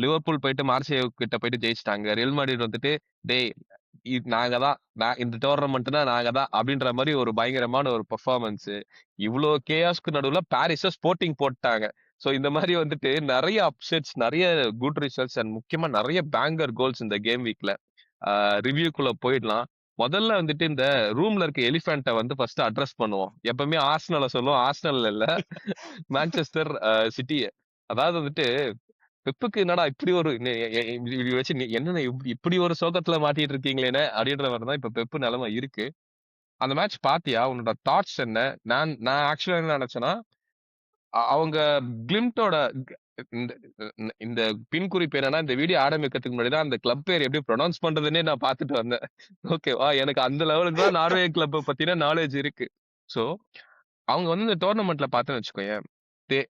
Liverpool போயிட்டு Mircea கிட்ட போயிட்டு ஜெயிச்சிட்டாங்க. ரியல் மேட்ரிட் வந்துட்டு டேய் நாங்க தான் இந்த டோர்னமெண்ட்னா நாங்க தான் அப்படின்ற மாதிரி ஒரு பயங்கரமான ஒரு பெர்ஃபார்மன்ஸ். இவ்வளோ கேயாஸ்க்கு நடுவுல பாரிஸ ஸ்போர்ட்டிங் போட்டாங்க. சோ இந்த மாதிரி வந்துட்டு நிறைய அப்செட்ஸ், நிறைய குட் ரிசல்ட்ஸ் அண்ட் முக்கியமா நிறைய பேங்கர் கோல்ஸ் இந்த கேம் வீக்ல. ரிவ்யூக்குள்ள போயிடலாம். முதல்ல வந்துட்டு இந்த ரூம்ல இருக்க எலிஃபென்ட்ட வந்து ஃபர்ஸ்ட் அட்ரஸ் பண்ணுவோம். எப்பவுமே ஆர்சனல சொல்லுவோம். ஆர்சனல் இல்ல, மான்செஸ்டர் சிட்டி. அதாவது வந்துட்டு பெப்புக்கு என்னடா இப்படி ஒரு இப்படி வச்சு என்னென்ன இப்படி ஒரு சோகத்துல மாட்டிட்டு இருக்கீங்களேன்னு அப்படின்ற மாதிரி தான் இப்ப பெப்பு நிலைமை இருக்கு. அந்த மேட்ச் பாத்தியா? உன்னோட தாட்ஸ் என்ன? நான் ஆக்சுவலா என்ன நினைச்சேன்னா, அவங்க கிளிம்டோட இந்த இந்த பின் குறிப்பு என்னன்னா, இந்த வீடியோ ஆரம்பிக்கிறதுக்கு முன்னாடி தான் அந்த கிளப் பேர் எப்படி ப்ரொனவுன்ஸ் பண்றதுன்னே நான் பார்த்துட்டு வந்தேன். ஓகேவா? எனக்கு அந்த லெவலுக்கு தான் நார்வே கிளப் பத்தின நாலேஜ் இருக்கு. சோ அவங்க வந்து இந்த டோர்னமெண்ட்ல பார்த்தேன்னு வச்சுக்கோயேன், தே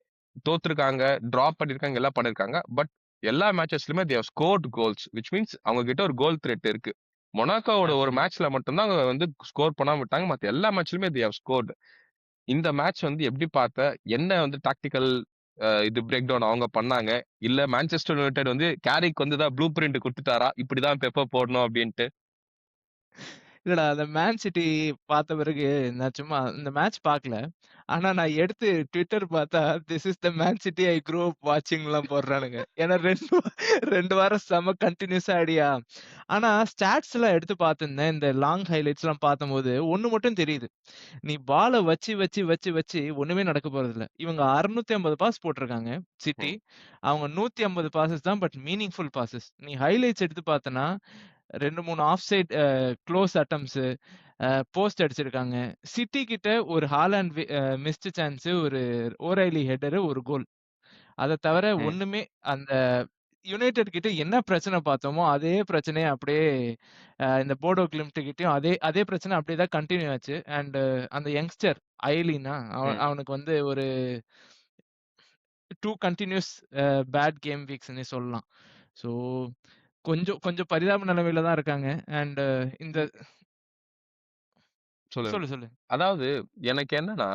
தோத்துருக்காங்க, டிராப் பண்ணிருக்காங்க, எல்லாம் பண்ணிருக்காங்க. பட் எல்லா மேட்சஸ்லயுமே they have scored goals. Which means அவங்க கிட்ட ஒரு கோல் த்ரெட் இருக்கு. மொனாக்கோவோட ஒரு மேட்ச்ல மட்டும் தான் அவங்க வந்து ஸ்கோர் பண்ணாம விட்டாங்க. மத்த எல்லா மேட்ச்லயுமே தே ஹவ் ஸ்கோர்ட். இந்த மேட்ச் வந்து எப்படி பார்த்த? என்ன வந்து டாக்டிக்கல் இது பிரேக் டவுன் அவங்க பண்ணாங்க? இல்ல மான்செஸ்டர் யுனைட்டட் வந்து கேரிக்கு வந்து தான் ப்ளூ பிரிண்ட் குடுத்துட்டாரா? இப்படிதான் பெப்பர் போடணும் அப்படின்ட்டு. இல்லடா அந்த மேன் சிட்டி பார்த்த பிறகு நான் சும்மா இந்த மேட்ச் பார்க்கல. ஆனா நான் எடுத்து ட்விட்டர் பார்த்தா this is the Man City I grow up வாட்சிங்லாம் போடுறானுங்க. ஏன்னா 2 வாரம் செம கண்டினியூஸா அடியா. ஆனா ஸ்டாட்ஸ் எல்லாம் எடுத்து பார்த்திருந்தேன். இந்த லாங் ஹைலைட்ஸ் எல்லாம் பார்த்தம்போது ஒண்ணு மட்டும் தெரியுது. நீ பால வச்சு ஒண்ணுமே நடக்க போறதில்ல. இவங்க 650 பாஸ் போட்டிருக்காங்க சிட்டி. ம், அவங்க 150 பாஸஸ் தான். But meaningful passes. நீ ஹைலைட்ஸ் எடுத்து பார்த்தனா 2, 3 off side close attempts, post அடிச்சிருக்காங்க. சிட்டி கிட்ட ஒரு ஹாலாண்ட் மிஸ்ட் சான்ஸ், ஒரு ஓரைலி ஹெடர், ஒரு கோல். அத தவிர ம். ஒண்ணுமே அந்த யுனைட்டட் கிட்ட என்ன பிரச்சனை பார்த்தோமோ, அதே பிரச்சனைய அப்படியே இந்த போடோ கிளிம்ட் கிட்டயும் அதே அதே பிரச்சனை அப்படியே தான் கன்டின்யூ ஆச்சு. அண்ட் அந்த யங்ஸ்டர் ஐலீனா ம். அவனுக்கு வந்து ஒரு 2 கன்டினியூஸ் பேட் கேம் வீக்ஸ்ன்னே சொல்லலாம். ஸோ கொஞ்சம் கொஞ்சம் பரிதாப நிலைமையில தான் இருக்காங்க. அண்ட் இந்த சொல்லு. சொல்லு. அதாவது எனக்கு என்னன்னா,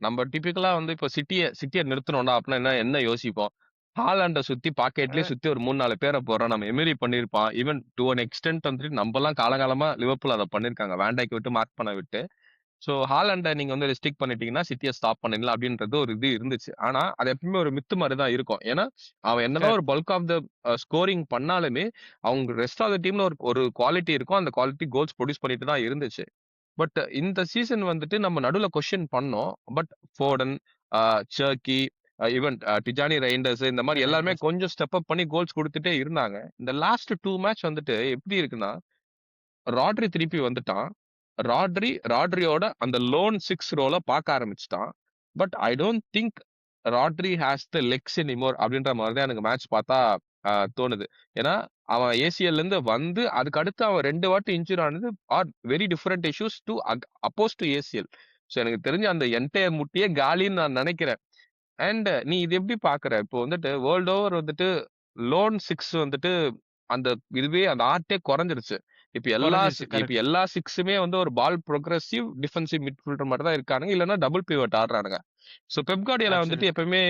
நம்ம டிபிக்கலா வந்து இப்போ சிட்டிய நிறுத்தணும்டா அப்படின்னா என்ன யோசிப்போம்? ஹாலாண்ட சுத்தி பாக்கெட்லயே அ சுத்தி ஒரு 3, 4 பேர போடுறோம். நம்ம எமிரி பண்ணியிருப்பான். ஈவன் டூ அன் எக்ஸ்டென்ட் வந்துட்டு நம்பலாம் காலகாலமா லிவர்பூல் அத பண்ணியிருக்காங்க. வேன் டைக் விட்டு மார்க் பண்ண விட்டு. சோ ஹாலண்ட நீங்க வந்து ரெஸ்ட்ரிக்ட் பண்ணிட்டீங்கன்னா, சிட்டிய ஸ்டாப் பண்ணிடலாம் அப்படின்றது ஒரு இது இருந்துச்சு. ஆனா, அது எப்பவுமே ஒரு மித்து மாரி தான் இருக்கும். ஏன்னா, அவன் என்னதான் ஃபேர். ஒரு பல்க் ஆஃப் த ஸ்கோரிங் பண்ணாலுமே, அவங்க ரெஸ்ட் ஆஃப் த டீம்ல ஒரு ஒரு குவாலிட்டி இருக்கும். அந்த குவாலிட்டி கோல்ஸ் ப்ரொடியூஸ் பண்ணிட்டு தான் இருந்துச்சு. பட் இந்த சீசன் வந்துட்டு நம்ம நடுவுல கொஸ்டின் பண்ணோம். பட் ஃபோர்டன், சர்க்கி, ஈவன் டிஜானி ரெய்ண்டர்ஸ் இந்த மாரி எல்லாருமே ரெண்டர்ஸ். கொஞ்சம் ஸ்டெப் அப் பண்ணி கோல்ஸ் குடுத்துட்டே இருந்தாங்க. இந்த லாஸ்ட் 2 மேட்ச் வந்துட்டு எப்படி இருக்குன்னா, ராட்ரி திருப்பி வந்துட்டான். ராட்ரியோட அந்த லோன் 6 ரோல பார்க்க ஆரம்பிச்சுட்டான். But I don't think Rodri has the legs anymore அப்படின்ற மாரி தான் எனக்கு மேட்ச் பார்த்தா தோணுது. ஏன்னா, அவன் ஏசிஎல்ல இருந்து வந்து அதுக்கு அடுத்து அவன் 2 வாட்டி இன்ஜூர் ஆனது are very different issues to oppose to ACL. So எனக்கு தெரிஞ்சு அந்த என்டையர் முட்டியே காலின்னு நான் நினைக்கிறேன். அண்ட் நீ இது எப்படி பார்க்குற? இப்போ வந்துட்டு வேர்ல்ட் ஓவர் வந்துட்டு லோன் 6 வந்துட்டு அந்த இதுவே அந்த ஆர்ட்டே குறைஞ்சிருச்சு. குறைஞ்சிருச்சு. இப்ப கரெக்ட். எல்லா 6மே வந்து ஒரு பால் ப்ரோக்ரசிவ் டிஃபென்சிவ் மிட்ஃபீல்டர் மட்டும் தான் இருக்கானுங்க. இல்லன்னா டபுள் பிவட் ஆடுறானுங்க. சோ பெப் கார்டியோலா வந்துட்டு அப்சல்யூட்லி. எப்பவுமே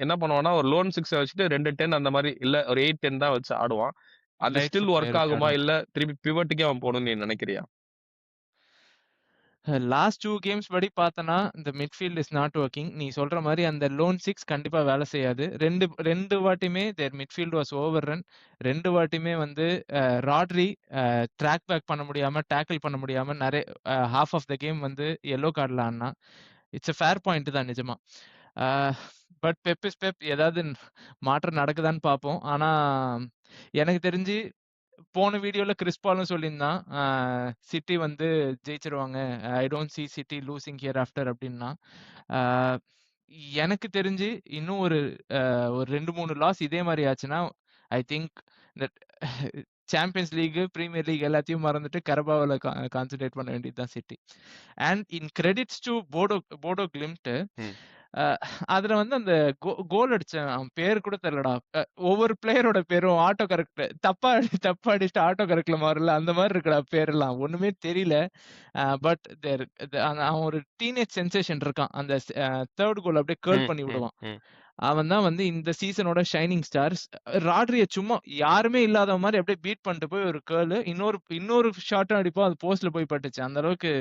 என்ன பண்ணுவான்னா, ஒரு லோன் 6 வச்சுட்டு 2 10 அந்த மாரி இல்ல ஒரு 8 10 தான் வச்சு ஆடுவான். அது light still food work player வச்சு ஆகுமா? ஆடுவான். இல்ல திருப்பி பிவட்டுக்கே அவன் போணும்னு நீ நினைக்கிறியா? லாஸ்ட் 2 கேம்ஸ் படி பார்த்தனா, இந்த மிட்ஃபீல்ட் இஸ் நாட் வொர்க்கிங். நீ சொல்ற மாரி அந்த லோன் 6 கண்டிப்பா வேலை செய்யாது. 2 வாட்டியுமே their midfield was overrun. 2 வாட்டியுமே வந்து ராட்ரி ட்ராக் பேக் பண்ண முடியாம, டாக்கிள் பண்ண முடியாம ஹால்ஃப் ஆஃப் த கேம் வந்து எல்லோ கார்ட்ல ஆடுனான். இட்ஸ் a ஃபேர் பாயிண்ட் தான் நிஜமா. But Pep is Pep. ஏதாவது மாற்றம் நடக்குதான்னு பார்ப்போம். ஆனா எனக்கு தெரிஞ்சு போன வீடியோல கிறிஸ் பாலும் சொல்லியிருந்தான். சிட்டி வந்து ஜெயிச்சுருவாங்க. I don't see City losing here after அப்டின்னான். ஆ எனக்கு தெரிஞ்சு இன்னும் ஒரு 2, 3 லாஸ் இதே மாரி ஆச்சுன்னா, ஐ திங்க் இந்த சாம்பியன்ஸ் லீக், பிரீமியர் லீக் எல்லாத்தையும் மறந்துட்டு கரபாவோல கான்சன்ட்ரேட் பண்ண வேண்டியது தான் City. And in credits to Bodo Glimt, ம். அ அதுல வந்து அந்த கோல் அடிச்சவன் அவன் பேரு கூட தெரியலடா. ஒவ்வொரு பிளேயரோட பேரும் ஆட்டோ கரெக்ட் தப்பா அடிச்சுட்டு ஆட்டோ கரெக்ட்ல மாறும்ல, அந்த மாரி இருக்குடா பேரெல்லாம். ஒண்ணுமே தெரியல. பட் அவன் ஒரு டீனேஜ் சென்சேஷன் இருக்கான். அந்த 3 கோல் அப்படியே கர்ல் ம். பண்ணி ம். விடுவான். ம். அவன் தான் வந்து இந்த சீசனோட ஷைனிங் ஸ்டார்ஸ். ராட்ரிய சும்மா யாருமே இல்லாத மாரி அப்படியே பீட் பண்ணிட்டு போய் ஒரு கர்லு, இன்னொரு ஷாட்டும் அடிப்பான். அது போஸ்ட்ல போய் பட்டுச்சு. அந்த அளவுக்கு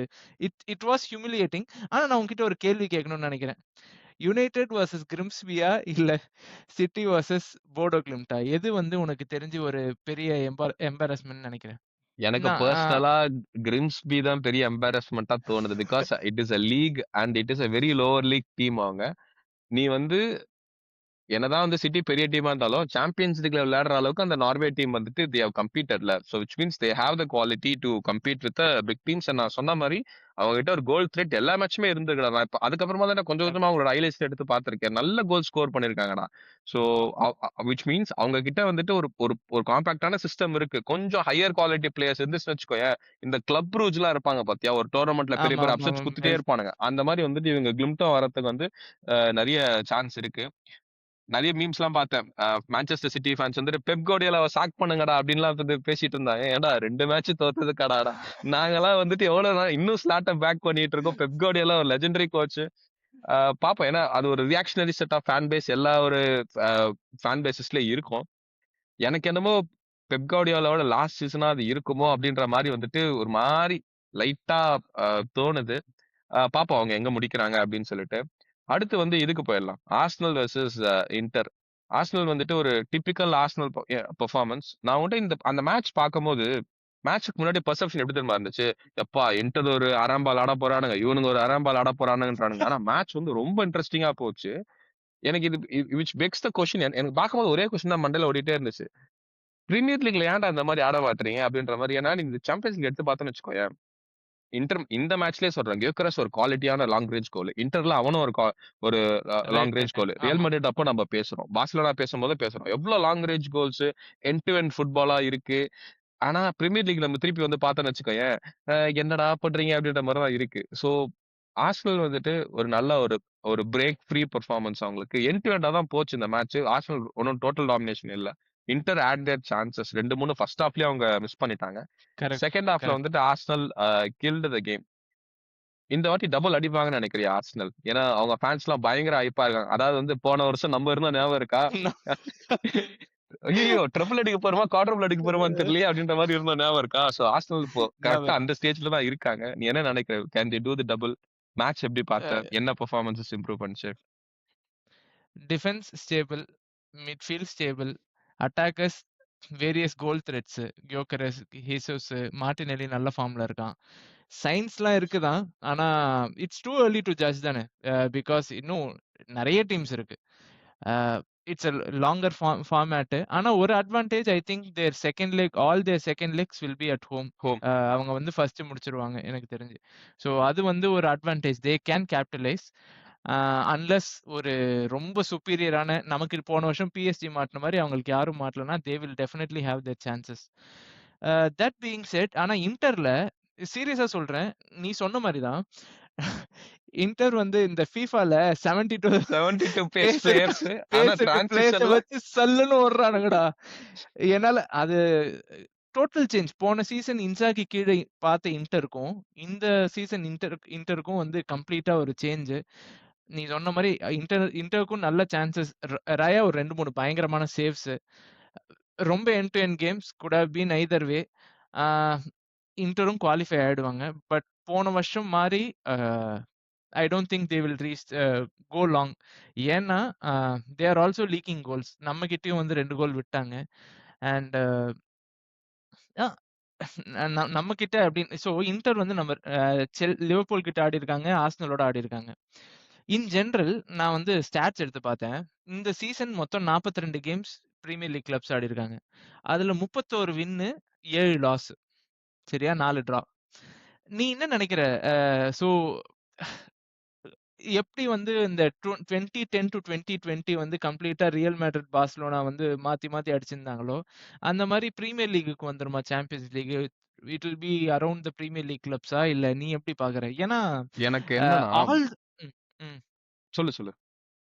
இட் வாஸ் ஹியூமிலியேட்டிங். ஆனா நான் உன்கிட்ட ஒரு கேள்வி கேட்கணும்னு நெனைக்கிறேன். யுனைட்டட் வெர்சஸ் கிரிம்ஸ்பியா இல்ல சிட்டி வெர்சஸ் போடோ கிளிம்ட்டா? எது வந்து உனக்கு தெரிஞ்சு ஒரு பெரிய எம்பாரஸ்மென்ட்ன்னு நெனைக்கிற? எனக்கு நான் பெர்சனலா கிரிம்ஸ்பி தான் பெரிய எம்பாரஸ்மென்ட்டா தோணுது. Because it is a league and it is a very lower league team அவங்க. நீ வந்து என்னதான் வந்து சிட்டி பெரிய டீமா இருந்தாலும் சாம்பியன்ஸ் லீக்ல விளையாடுற அளவுக்கு அந்த நார்வே டீம் வந்துட்டு தே ஹவ் கம்பீட்டட்ல. So which means they have the quality to compete with big teams. நான் சொன்ன மாதிரி அவங்க கிட்ட ஒரு கோல் த்ரெட் எல்லா மேட்சுமே இருந்துருக்கா. நான் இப்ப அதுக்கப்புறமா தான் நான் கொஞ்சம் கொஞ்சமா அவங்களோட ஹைலைட்ஸ் எடுத்து பார்த்திருக்கேன். நல்ல கோல் ஸ்கோர் பண்ணிருக்காங்கடா. ஸோ விச் மீன்ஸ் அவங்க கிட்ட வந்துட்டு ஒரு ஒரு ஒரு காம்பாக்டான சிஸ்டம் இருக்கு. கொஞ்சம் ஹையர் குவாலிட்டி பிளேயர்ஸ் இருந்துச்சுன்னு வச்சுக்கோயேன். இந்த கிளப் ரூஜ் எல்லாம் இருப்பாங்க பாத்தியா, ஒரு டோர்னமெண்ட்ல பெரிய பெரிய ஆமாமாமா. அப்செட்ஸ் குத்துட்டே இருப்பானுங்க. அந்த மாதிரி வந்துட்டு இவங்க கிளிம்டம் வரதுக்கு வந்து நிறைய சான்ஸ் இருக்கு. நிறைய மீம்ஸ்லாம் பார்த்தேன். மான்செஸ்டர் சிட்டி ஃபேன்ஸ் வந்துட்டு பெப் கார்டியோலாவ சாக் பண்ணுங்கடா அப்படின்லாம் வந்து பேசிட்டு இருந்தாங்க. ஏன்டா 2 மேட்ச் தோத்ததுக்காடாடா. நாங்கலாம் வந்துட்டு எவ்வளவு நாள் இன்னும் ஸ்லாட்ட பேக் பண்ணிட்டு இருக்கோம். பெப் கார்டியோலா ஒரு லெஜெண்டரி கோச். பாப்போம். ஏன்னா அது ஒரு reactionary set of fan base எல்லா ஒரு ஃபேன் பேஸஸ்லயும் இருக்கும். எனக்கு என்னமோ பெப் கார்டியோலாவோட லாஸ்ட் சீசனா அது இருக்குமோ அப்படின்ற மாதிரி வந்துட்டு ஒரு மாதிரி லைட்டா தோணுது. பாப்போம் அவங்க எங்க முடிக்கிறாங்க அப்படின்னு சொல்லிட்டு. அடுத்து வந்து இதுக்கு போயிடலாம். Arsenal versus inter. ஆர்சனல் வந்துட்டு ஒரு டிபிக்கல் ஆர்சனல் பெர்ஃபார்மன்ஸ். நான் வந்துட்டு அந்த மேட்ச் பார்க்கும்போது மேட்ச்க்கு முன்னாடி பெர்செப்ஷன் எப்படி தெரியுமா இருந்துச்சு? எப்பா இன்டர் ஒரு அரைம்பால் ஆட போறானுங்க, இவனுங்க ஒரு அரைம்பால் ஆட போறானுங்கன்றானுங்க. ஆனா மேட்ச் வந்து ரொம்ப இன்ட்ரெஸ்டிங்கா போச்சு. எனக்கு இது விச் பெக்ஸ் த கொஸ்டின். எனக்கு பார்க்கும்போது ஒரே கொஸ்டின் தான் மண்டையில ஓடிட்டே இருந்துச்சு. பிரீமியர் லீக்ல ஏன்டா இந்த மாதிரி ஆட மாட்டீங்க அப்படின்ற மாதிரி. ஏன்னா நீங்க சாம்பியன்ஸ் லீக் எடுத்து பார்த்தோன்னு வச்சுக்கோயேன். இன்டர் இந்த மேட்ச்லயே சொல்றேன். கியோகரஸ் ஒரு குவாலிட்டியான லாங் ரேஞ்ச் கோல். இன்டர்ல அவனும் ஒரு long right, range right, right. Goal. Real ஆமா. மேட்ரிட் அப்போ நம்ம பேசுறோம். பார்சிலோனா பேசும்போது பேசுறோம். எவ்வளவு long range goals, end to end ஃபுட்பாலா இருக்கு. ஆனா பிரீமியர் லீக் நம்ம திருப்பி வந்து பார்த்தோம்னு வச்சுக்கோயேன், என்னடா பண்றீங்க அப்படின்ற மாதிரி தான் இருக்கு. சோ ஆர்சனல் வந்துட்டு ஒரு நல்ல ஒரு ஒரு பிரேக் ஃப்ரீ பெர்ஃபார்மன்ஸ் அவங்களுக்கு. எண்ட் டு எண்டா தான் போச்சு இந்த மேட்ச். ஆர்சனல் ஒன்னும் டோட்டல் டாமினேஷன் இல்ல. Inter had their chances 2, 3 first ஹாஃப்லயே அவங்க மிஸ் பண்ணிட்டாங்க. கரெக்ட், செகண்ட் ஹாஃப்ல கரெக்ட். வந்துட்டு ஆர்சனல் கில்டு த கேம். இந்த வாட்டி டபுள் அடிப்பாங்கன்னு நினைக்கிறியா ஆர்சனல்? ஏன்னா அவங்க ஃபேன்ஸ் எல்லாம் பயங்கர ஹைப்பா இருக்காங்க. அதாவது வந்து போன வருஷம் நம்ம இருந்தோம் ஞாபகம் இருக்கா? ஐயோ ட்ரிபிள் அடிக்க போறோமா குவாட்ரபிள் அடிக்க போறோமான்னு தெரியலையே அப்படின்ற மாதிரி இருந்தோம் ஞாபகம் இருக்கா? சோ ஆர்சனல் இப்போ ஞாபகம் கரெக்டா இருக்கு. அந்த ஸ்டேஜ்ல தான் இருக்காங்க. நீ என்ன நினைக்கிற? Can they do the double? Match எப்படி பார்த்த? என்ன பெர்ஃபார்மன்ஸஸ் இம்ப்ரூவ் பண்ணுச்சு? Defence stable, midfield stable, attackers various goal threats. Gyokeres, Jesus, Martinelli நல்ல ஃபார்ம்ல இருக்கான். சைன்ஸ்லாம் இருக்குதான். ஆனா it's too early to judge தானே. பிகாஸ் இன்னும் நிறைய டீம்ஸ் இருக்கு. It's longer format. ஆனா ஒரு advantage I think all their second legs will be at home. Home. அவங்க வந்து ஃபர்ஸ்ட் முடிச்சிருவாங்க எனக்கு தெரிஞ்சு. ஸோ அது வந்து ஒரு advantage. They can capitalise. Unless ஒரு ரொம்ப சுப்பீரியரான நமக்கு போன வருஷம் பிஎஸ்ஜி மாட்டின மாதிரி அவங்களுக்கு யாரும் மாட்டலன்னா they will definitely have their chances. That being said, ஆனா இன்டர்ல சீரியஸா சொல்றேன், நீ சொன்ன மாதிரி தான். இன்டர் வந்து இந்த ஃபீஃபால 72 72 பேஸ் பேஸ் பிளேயர்ஸ். ஆனா பேஸ் பிளேயர்ஸ டிரான்சிஷன்ல வச்சு சல்லுன்னு ஓடுறானுங்கடா. என்னால அது டோட்டல் சேஞ்ச். போன சீசன் இன்சாகி கீழ பார்த்த இன்டருக்கும், இந்த சீசன் இன்டருக்கும் வந்து கம்ப்ளீட்டா ஒரு சேஞ்ச். நீ சொன்ன மாரி இன்டருக்கும் நல்ல சான்சஸ். ரயா ஒரு 2, 3 பயங்கரமான சேவ்ஸ். ரொம்ப end to end games could have been either way. ஆ இன்டரும் குவாலிஃபை ஆயிடுவாங்க. பட் போன வருஷம் மாரி I don't think they will go long. ஏன்னா they are also leaking goals. நம்ம கிட்டயும் வந்து 2 கோல் விட்டாங்க. அண்ட் நம்ம கிட்ட அப்படின்னு இன்டர் வந்து நம்ம லிவர்பூல் கிட்ட ஆடி இருக்காங்க, ஆர்சனலோட ஆடி இருக்காங்க. இன் ஜெனரல் நான் வந்து ஸ்டாட்ஸ் எடுத்து பார்த்தேன். இந்த சீசன் மொத்தம் 42 கேம்ஸ் பிரீமியர் லீக் கிளப்ஸ் ஆடி இருக்காங்க. அதுல 31 வின்னு, 7 லாஸ். சரியா? 4 டிரா. நீ என்ன நினைக்கிற? சோ எப்படி வந்து இந்த 2010 டு 2020 வந்து கம்ப்ளீட்டா ரியல் மேட்ரிட், பார்சிலோனா வந்து மாத்தி மாத்தி அடிச்சிருந்தாங்களோ, அந்த மாரி பிரீமியர் லீக்குக்கு வந்துருமா Champions League? It will be around the Premier League கிளப்ஸா? இல்ல நீ எப்படி பார்க்குற? ஏன்னா எனக்கு என்னன்னா ஆல் ம், ம். சொல்லு சொல்லு.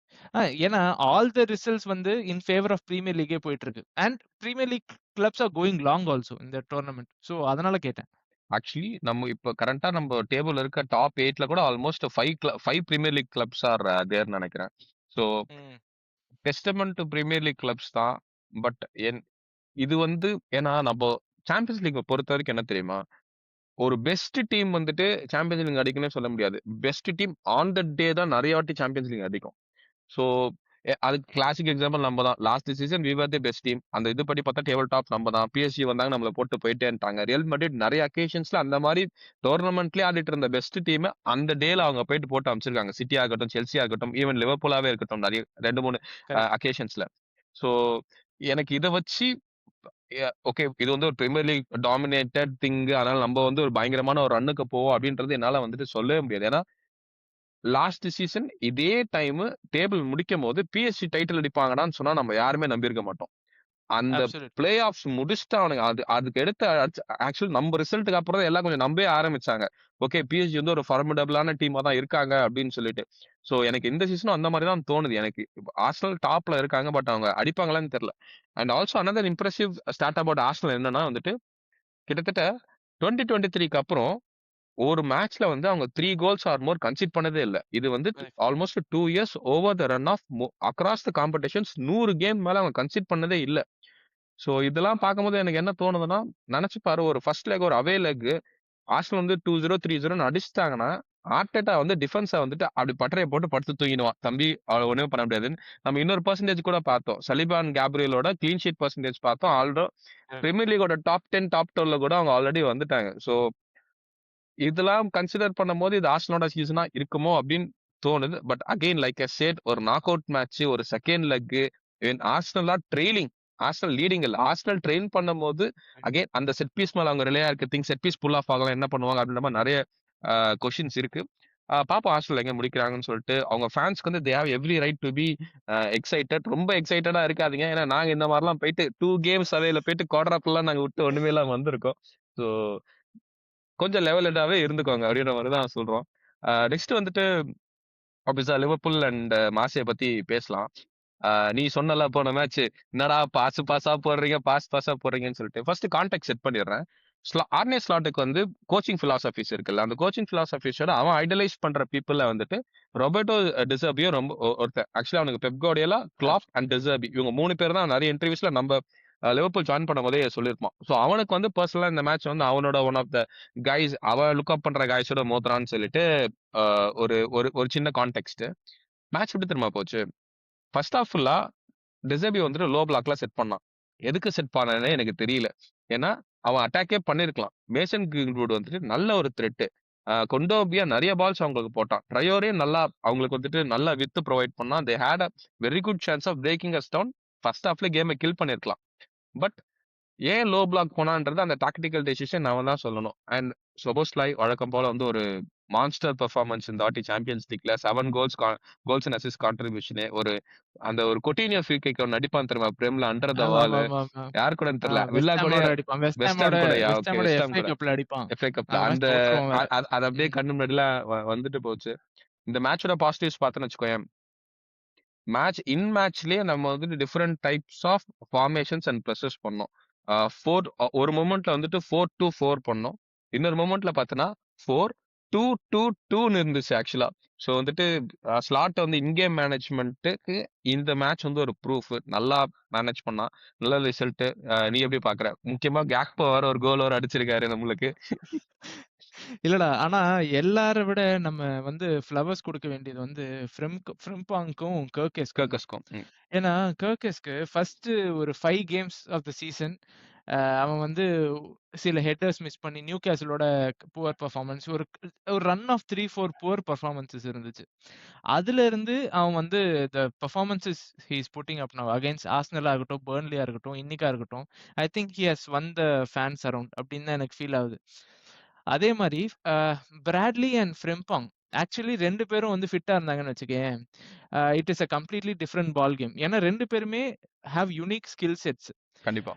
ஏன்னா ஆல் த ரிசல்ட்ஸ் வந்து இன் ஃபேவர் ஆஃப் பிரீமியர் லீக்கே போயிட்டு இருக்கு. And Premier League clubs are going long also இந்த டூர்னமெண்ட். சோ அதனால கேட்டேன். ஆக்சுவலி நம்ம இப்ப கரண்டா நம்ம டேபிள் இருக்க டாப் 8ல கூட almost 5 Premier League clubs are தேர்ன்னு நினைக்கிறேன். சோ ம். Testament to Premier League clubs தான். பட் இது வந்து ஏன்னா நம்ம சாம்பியன்ஸ் லீக் பொறுத்த வரைக்கும் என்ன தெரியுமா? ஒரு பெஸ்ட் டீம் வந்துட்டு சாம்பியன்ஸ் லீக் அடிக்கும்னே சொல்ல முடியாது. Best team on the day தான் நெறைய வாட்டி சாம்பியன்ஸ் லீக் அடிக்கும். ஸோ அதுக்கு கிளாசிக் எக்ஸாம்பிள் நம்ம தான். Last season we were the best team. அந்த இது படி பார்த்தா டேபிள் டாப் நம்ம தான். PSG வந்தாங்க நம்மள போட்டு போயிட்டேன்ட்டாங்க. ரியல் மேட்ரிட் நெறைய அக்கேஷன்ஸ்ல அந்த மாரி டோர்னமெண்ட்லயே ஆடிட்டு இருந்த பெஸ்ட் டீம அந்த டேல அவங்க போயிட்டு போட்டு அனுப்பிச்சிருக்காங்க. சிட்டியா இருக்கட்டும், செல்சியா இருக்கட்டும், ஈவன் லிவர்பூலாவே இருக்கட்டும் நெறைய 2, 3 கரெக்ட். அக்கேஷன்ஸ்ல. ஸோ எனக்கு இத வச்சு ஓகே இது வந்து ஒரு பிரீமியர் லீக் டாமினேட்டட் திங். அதனால நம்ம வந்து ஒரு பயங்கரமான ஒரு ரன்னுக்கு போவோம் அப்படின்றது என்னால வந்துட்டு சொல்லவே முடியாது. ஏன்னா லாஸ்ட் சீசன் இதே டைம் டேபிள் முடிக்கும்போது PSG டைட்டில் அடிப்பாங்கடான்னு சொன்னா நம்ம யாருமே நம்பியிருக்க மாட்டோம். அந்த அப்சல்யூட்லி. பிளே ஆஃப்ஸ் முடிச்சுட்டு அவனுங்க அதுக்கு எடுத்த ஆக்சுவலி நம்ம ரிசல்ட்டுக்கு அப்புறம் தான் எல்லாம் கொஞ்சம் நம்பவே ஆரம்பிச்சாங்க. ஓகே PSG வந்து ஒரு ஃபார்மிடபிளான டீமா தான் இருக்காங்க அப்படின்னு சொல்லிட்டு. சோ எனக்கு இந்த சீசனும் அந்த மாதிரி தான் தோணுது எனக்கு. ஆர்சனல் டாப்ல இருக்காங்க. பட் அவங்க அடிப்பாங்களான்னு தெரியல. And also another impressive start about Arsenal என்னன்னா வந்துட்டு கிட்டத்தட்ட 2023க்கு அப்புறம் ஒரு மேட்ச்ல வந்து அவங்க 3 கோல்ஸ் ஆர் மோர் கன்சிட் பண்ணதே இல்ல. இது வந்து correct. Almost 2 years over the run of across the competitions 100 game மேல அவங்க கன்சிட் பண்ணதே இல்ல. சோ இதெல்லாம் பார்க்கும்போது எனக்கு என்ன தோணுதுன்னா, நெனச்சு பாரு ஒரு ஃபர்ஸ்ட் லெக் ஒரு அவே லெக் ஆர்சனல் வந்து 2-0, 3-0ன்னு அடிச்சுட்டாங்கன்னா, ஆர்டெட்டா வந்து டிஃபென்ஸ வந்துட்டு அப்படி பட்டறைய போட்டு படுத்து தூங்கிடுவான். தம்பி ஒண்ணுமே பண்ண முடியாதுன்னு. நம்ம இன்னொரு பெர்சன்டேஜ் கூட பார்த்தோம். சலிபா அண்ட் கேப்ரியலோட கிளீன் ஷீட் பெர்சன்டேஜ் பார்த்தோம். பிரீமியர் லீகோட டாப் 10, டாப் 12ல கூட அவங்க ஆல்ரெடி வந்துட்டாங்க. சோ இதெல்லாம் கன்சிடர் பண்ணும்போது இது ஆர்சனலோட சீசனா இருக்குமோ அப்படின்னு தோணுது. But again like I said ஒரு நாக் அவுட் மேட்ச் ஒரு செகண்ட் லெக் ஆர்சனலா ட்ரெய்லிங் ஆர்சனல் லீடிங் இல்ல ஆர்சனல் ட்ரெயின் பண்ணும்போது அகைன் அந்த செட் பீஸ் மேல அவங்க ரிலையா இருக்க thing set piece pull off ஆகலாம் என்ன பண்ணுவாங்க அப்படின்ற மாதிரி நிறைய கொஸ்டின்ஸ் இருக்கு. பாப்போம் ஆர்சனல் எங்க முடிக்கிறாங்கன்னு சொல்லிட்டு அவங்க ஃபேன்ஸ்க்கு வந்து they have every right to be excited. ரொம்ப எக்ஸைட்டடா இருக்காதீங்க. ஏன்னா நாங்க இந்த மாதிரிலாம் போயிட்டு 2 கேம்ஸ் அவையில போயிட்டு குவார்டர் நாங்க விட்டு ஒண்ணுமே எல்லாம் வந்திருக்கோம். ஸோ கொஞ்சம் லெவல் ஹெட்டாவே இருந்துக்கோங்க அப்படின்ற மாதிரி தான் சொல்றோம். நெக்ஸ்ட் வந்துட்டு ஆப்வியஸா லிவர்பூல் அண்ட் மார்சியை பத்தி பேசலாம். நீ சொன்னல போன மேட்ச் என்னடா பாஸா போடுறீங்க பாஸா போடுறீங்கன்னு சொல்லிட்டு ஃபர்ஸ்ட் கான்டெக்ட் செட் பண்ணிடுறேன். ஆர்னே ஸ்லாட்டுக்கு வந்து கோச்சிங் பிலாசபிஸ் இருக்குல்ல அந்த கோச்சிங் பிலாசபிஸோட அவன் ஐடலைஸ் பண்ற பீப்புள்ல வந்துட்டு ரொபர்டோ டிசர்பியோ ரொம்ப ஒருத்தர். ஆக்சுவலா அவனுக்கு Pep Guardiola Klopp and De Zerbi இவங்க 3 பேர் தான் நிறைய இன்டர்வியூஸ்ல நம்ம லிவர்பூல் ஜாயின் பண்ணும் போதே சொல்லியிருப்பான். ஸோ அவனுக்கு வந்து பர்சனலா இந்த மேட்ச் வந்து அவனோட ஒன் ஆஃப் த கைஸ் அவன் லுக் அப் பண்ற கைஸோட மோதுறான்னு சொல்லிட்டு ஒரு ஒரு ஒரு சின்ன கான்டெக்ட். மேட்ச் எப்படி தெரியுமா போச்சு? ஃபர்ஸ்ட் ஹாஃப் ஃபுல்லா டிசர்பி வந்துட்டு லோ பிளாக்ல செட் பண்ணான். எதுக்கு செட் பண்ணானே எனக்கு தெரியல. ஏன்னா அவன் அட்டாக்கே பண்ணிருக்கலாம். மேசன் கிரீன்வுட் வந்துட்டு நல்ல ஒரு த்ரெட். கொண்டோபியா நிறைய பால்ஸ் அவங்களுக்கு போட்டான். ட்ரையோரே நல்லா அவங்களுக்கு வந்துட்டு நல்லா வித்து ப்ரொவைட் பண்ணா. They had a very good chance of breaking us down. First ஹாஃப்ல கேமை கில் பண்ணிருக்கலாம். பட் ஏன் லோ பிளாக் போனான்றது அந்த டாக்டிக்கல் டெசிஷன் அவன் தான் சொல்லணும். அண்ட் சொபோஸ்லாய் வழக்கம் போல வந்து ஒரு மான்ஸ்டர் பெர்ஃபார்மன்ஸ் இந்த வாட்டி சாம்பியன்ஸ் லீக்ல 7 கோல்ஸ் அண்ட் அசிஸ்ட் கான்ட்ரிபியூஷன் அந்த ஒரு கொட்டினியோ ஃப்ரீ கிக் ஒன்னு அடிப்பான் தெரியுமா பிரேம்ல அண்டர் த வால். ஆமாமாமாமா. யாரு கூட தெரியல வில்லா வெஸ்ட் கூட ஹாமோட அடிப்பான். வெஸ்ட் ஹாம் கூடயா வெஸ்ட் ஓகே ஹாமோட வெஸ்ட் ஹாம் எஃப்ஏ கூட கப்ல அடிப்பான். எஃப்ஏ கப்ல அந்த அந்த மேட்ச் தோத்துருவோம் வேற. அது அப்படியே ம். கண்ணு முன்னாடில வந்துட்டு போச்சு. இந்த மேட்சோட பாசிட்டிவ்ஸ் பார்த்தேன்னு வச்சுக்கோயேன். மேட்ச்லயே நம்ம வந்துட்டு different types of formations and pluses பண்ணோம். ஃபோர் ஒரு மொமெண்ட்ல வந்துட்டு 4-2-4 பண்ணோம். இன்னொரு மொமெண்ட்ல பார்த்தோன்னா 4-2-2-2ன்னு இருந்துச்சு ஆக்சுவலா. ஸோ வந்துட்டு ஸ்லாட் வந்து இன்கேம் மேனேஜ்மெண்ட்டுக்கு இந்த மேட்ச் வந்து ஒரு ப்ரூஃப். நல்லா மேனேஜ் பண்ணா நல்ல ரிசல்ட். நீ எப்படி பாக்குற? முக்கியமா கேக்போ வேற ஒரு கோல் வேற அடிச்சிருக்காரு நம்மளுக்கு. இல்லடா. ஆனா எல்லார விட நம்ம வந்து ஃப்ளவர்ஸ் குடுக்க வேண்டியது வந்து ஃப்ரெம்பாங்க்கும், கர்கெஸ்க்கும் தான். கர்கஸ்கோம். ஏன்னா, கர்கெஸ்க்கு ஃபர்ஸ்ட் ஒரு 5 கேம்ஸ் ஆஃப் த சீசன் அவன் வந்து சில ஹெட்டர்ஸ் மிஸ் பண்ணி நியூகாசிலோட புவர் பெர்ஃபார்மன்ஸ் ஒரு ஒரு ரன் ஆஃப் 3, 4 புவர் பெர்ஃபார்மன்ஸஸ் இருந்துச்சு. அதிலிருந்து அவன் வந்து the performances he is putting up now against ஆர்சனலா இருக்கட்டும், பெர்ன்லியா இருக்கட்டும், இன்னிக்கா இருக்கட்டும். I think he has won the fans around அப்படின்னு தான் எனக்கு ஃபீல் ஆகுது. அதே மாரி பிராட்லி அண்ட் ஃப்ரெம்பாங் ஆக்சுவலி 2 பேரும் வந்து ஃபிட்டா இருந்தாங்கன்னு வச்சுக்கயேன், it is a completely different ball game. ஏன்னா 2 பேருமே ஹேவ் யூனிக் ஸ்கில் செட்ஸ். கண்டிப்பா.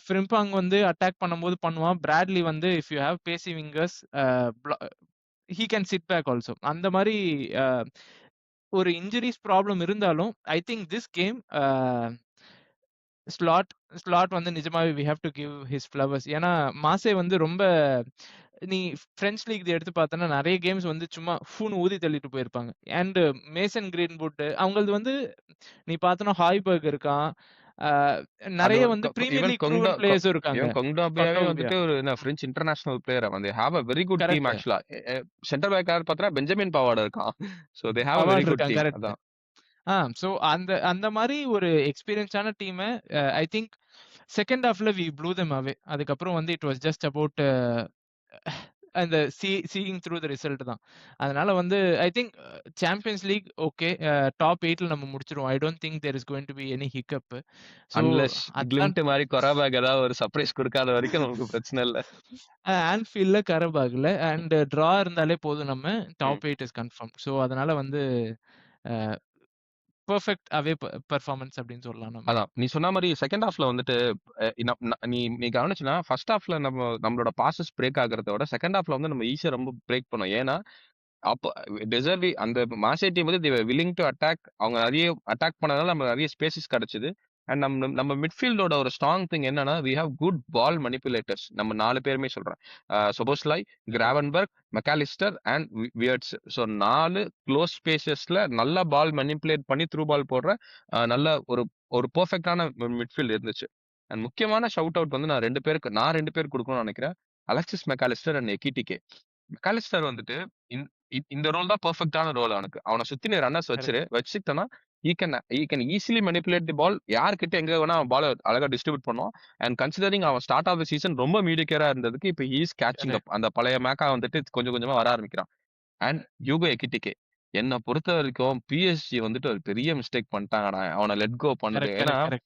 ஃப்ரிம்பாங் வந்து அட்டாக் பண்ணும்போது பண்ணுவான். பிராட்லி வந்து if you have pacy wingers he can sit back also. அந்த மாரி ஒரு இன்ஜுரிஸ் ப்ராப்ளம் இருந்தாலும் I think this game slot slot வந்து நிஜமாவே we have to give his flowers. ஏன்னா மாசே வந்து ரொம்ப நீ பிரெஞ்ச் லீக் எடுத்து பார்த்தன்னா நெறைய கேம்ஸ் வந்து சும்மா ஃபூன்னு ஊதி தள்ளிட்டு போயிருப்பாங்க. அண்ட் மேசன் கிரீன்வுட் அவங்களது வந்து நீ பார்த்தன்னா ஹாய்பர்க் இருக்கான். அ அது நெறைய ஒரு வந்து பிரீமியர் ஈவன் லீக் ப்ரூவன் பிளேயர்ஸும் இருக்காங்க. ஈவன் கொங்கடாபியாவே கொண்டோபியா. வந்துட்டு ஒரு என்ன பிரெஞ்ச் இன்டர்நேஷனல் பிளேயர். அவன் they have a very good team correct. ஆக்சுவலா. சென்டர் பேக் யார் பார்த்தா பெஞ்சமின் பவார்ட் இருக்கான். So they have a very Pavard good இருக்கான். டீம். கரெக்ட். அதான். சோ அந்த அந்த மாரி ஒரு எக்ஸ்பீரியன்ஸான டீம ஐ திங்க் செகண்ட் ஹாஃப்ல வி ப்ளூ தெம் அவே. அதுக்கப்புறம் வந்து இட் வாஸ் ஜஸ்ட் அபௌட் அந்த சீயிங் த்ரூ த ரிசல்ட் தான். அதனால வந்து I think Champions League okay. Top 8ல நம்ம முடிச்சிருவோம். I don't think there is going to be any hiccup. So unless அதான் கிளிம்ட் மாரி கொராபேக் ஏதாவது ஒரு சர்ப்ரைஸ் குடுக்காத வரைக்கும் நமக்கு பிரச்சனை இல்ல. ஆன்ஃபீல்ட்ல, கரபாக்ல அண்ட் டிரா இருந்தாலே போதும் நம்ம ம். Top 8 is confirm. சோ அதனால வந்து அ பெர்ஃபெக்ட் அவே பெர்ஃபார்மன்ஸ் அப்படின்னு சொல்லலாம் நம்ம. அதான். நீ சொன்ன மாரி செகண்ட் ஹாஃப்ல வந்துட்டு நீ நீ கவனிச்சனா, ஃபர்ஸ்ட் ஹாஃப்ல நம்மளோட பாசஸ் பிரேக் ஆகுறத விட, செகண்ட் ஹாஃப்ல வந்து நம்ம ஈஸியா ரொம்ப பிரேக் பண்ணோம். ஏன்னா, அப்ப டெசர்வி அந்த மார்சே டீம் வந்து தே வர் வில்லிங் டூ அட்டாக். அவங்க நெறைய அட்டாக் பண்ணதால நம்ம நெறைய ஸ்பேஸஸ் கிடைச்சது. அண்ட் நம்ம நம்ம மிட்ஃபீல்டோட ஒரு ஸ்ட்ராங் திங் என்னன்னா, வி ஹேவ் குட் பால் மனிபுலேட்டர்ஸ். நம்ம 4 பேருமே சொல்றேன். சொபோஸ்லாய், கிராவன்பெர்க், மெக்காலிஸ்டர் அண்ட் வியர்ட்ஸ். ஸோ 4 க்ளோஸ் ஸ்பேசஸ்ல நல்லா பால் மனிபுலேட் பண்ணி த்ரூ பால் போடுற நல்ல ஒரு ஒரு பெர்ஃபெக்ட்டான மிட்ஃபீல்ட் இருந்துச்சு. அண்ட் முக்கியமான ஷவுட் அவுட் வந்து நான் 2 பேருக்கு குடுக்கணும்னு நெனைக்கிறேன். Alexis Mac Allister and Ekitike. Mac Allister வந்துட்டு இந்த ரோல் தான் பெர்ஃபெக்ட்டான ரோல் அவனுக்கு. அவன சுத்தி நீ ரன்னர்ஸ் கரெக்ட். வச்சுக்கிட்டனா, he can easily manipulate the ball. யார்கிட்ட எங்க வேணா அவன் பால அழகா டிஸ்ட்ரிபியூட் பண்ணுவான். அண்ட் கன்சிடரிங் அவன் ஸ்டார்ட் ஆஃப் தி சீசன் ரொம்ப மீடியக்கரா இருந்ததுக்கு, இப்ப he is catching up. Correct. அந்த பழைய மேக்கா வந்துட்டு கொஞ்சம் கொஞ்சமா வர ஆரம்பிக்கிறான். And Hugo Ekitike. என்ன பொறுத்தவரைக்கும் பிஎஸ்ஜி வந்துட்டு ஒரு பெரிய மிஸ்டேக் பண்ணிட்டாங்கடா. அவன லெட் கோ பண்ணது. கரெக்ட். ஏன்னா கரெக்ட். கரெக்ட்.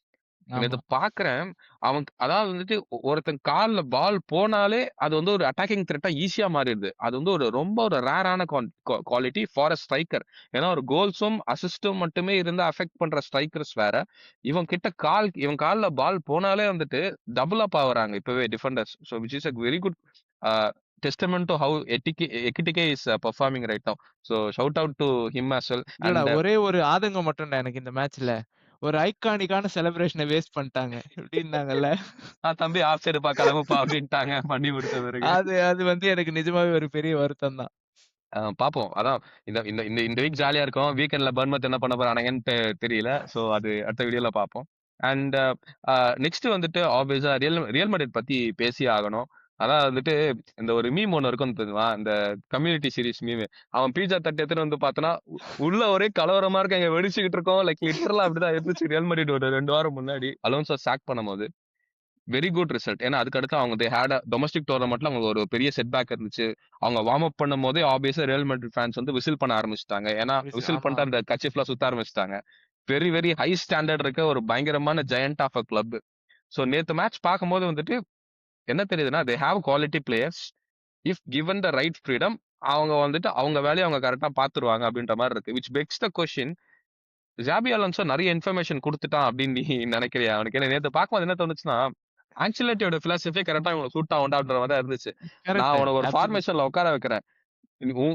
நேத்து ஆமா. பார்க்கிறேன். அவன் அதாவது வந்துட்டு ஒருத்தன் கால்ல பால் போனாலே அது வந்து ஒரு அட்டாக்கிங் த்ரெட்டா ஈஸியா மாறிடுது. அது வந்து ரொம்ப ஒரு ரேரான குவாலிட்டி ஃபார் அ ஸ்ட்ரைக்கர். ஏன்னா ஒரு கோல்ஸும் அசிஸ்டும் மட்டுமே இருந்தா அஃபெக்ட் பண்ற ஸ்ட்ரைக்கர்ஸ் வேற. இவன் கால்ல பால் போனாலே வந்துட்டு டபுள் அப் ஆகுறாங்க இப்பவே defenders. So which is a very good testament to how Ekitike is performing right now. So shout out to him as well. இல்லடா அண்ட் ஒரே ஒரு ஆதங்கம் மட்டும்டா எனக்கு இந்த மேட்ச்ல. ஒரு ஐகானிக்கான செலிப்ரேஷன வேஸ்ட் பண்ணிட்டாங்க. இப்படின்னாங்கல்ல. தம்பி ஆஃப் சைடுப்பா கிளம்புப்பா அப்படின்ட்டாங்க பண்ணி கொடுத்த பிறகு. அது அது வந்து எனக்கு நிஜமாவே ஒரு பெரிய வருத்தம் தான். பார்ப்போம். அதான் இந்த இந்த இந்த இந்த வீக் ஜாலியா இருக்கும். வீக்கெண்ட்ல பர்ன்மவுத் என்ன பண்ண போறானுங்கன்னு தெரியல. சோ அது அடுத்த வீடியோல பார்ப்போம். அண்ட் நெக்ஸ்ட் வந்துட்டு ஆப்வியஸா ரியல் மேட்ரிட் பத்தி பேசியே ஆகணும். அதான் வந்துட்டு இந்த ஒரு மீம் ஒண்ணு இருக்கும் தெரியுமா? இந்த கம்யூனிட்டி சீரிஸ் மீம். அவன் பீட்சா தட்டு எடுத்துட்டு வந்து பார்த்தனா, உள்ள ஒரே கலவரமா இருக்கு. அங்க வெடிச்சுக்கிட்டு இருக்கோம். லைக் லிட்டரலா அப்படிதான் இருந்துச்சு ரியல் மேட்ரிட் ஒரு 2 வாரம் முன்னாடி. அலோன்சோ சாக் பண்ணும்போது. Very good result. ஏன்னா அதுக்கடுத்து அவங்க தே ஹேட் டொமஸ்டிக் டோர்னமெண்ட்ல அவங்க ஒரு பெரிய செட் பேக் இருந்துச்சு. அவங்க வார்ம் அப் பண்ணும்போதே ஆப்வியஸா ரியல் மேட்ரிட் ஃபேன்ஸ் வந்து விசில் பண்ண ஆரம்பிச்சுட்டாங்க. ஏன்னா விசில் ஆமா, பண்ணிட்டு ஆமா. அந்த கர்ச்சீஃப்லாம் சுத்த ஆரம்பிச்சுட்டாங்க. வெரி வெரி ஹை ஸ்டாண்டர்ட் இருக்க ஒரு பயங்கரமான giant of a club. So நேத்து மேட்ச் பார்க்கும்போது வந்துட்டு என்ன தெரியுதுன்னா, they have quality players. If given the right freedom அவங்க வந்துட்டு அவங்க வேலையை அவங்க கரெக்டா பாத்துருவாங்க அப்படின்ற மாதிரி இருக்கு. Which pegs the question, Joby Alonzo நிறைய இன்ஃபர்மேஷன் குடுத்துட்டான் அப்படின்னு நீ நினைக்கிறியா? அவனுக்கு என்ன நேத்து பார்க்கும்போது என்ன தோணுச்சுன்னா, ஆன்செலோட்டியோட பிலாசபியே கரெக்ட்டா இவங்களுக்கு சூட் ஆகும்டான்ற மாரி தான் இருந்துச்சு. நான் கரெக்ட். உனக்கு ஒரு அப்சல்யூட்லி. ஃபார்மேஷன்ல உட்கார வைக்கிறேன்.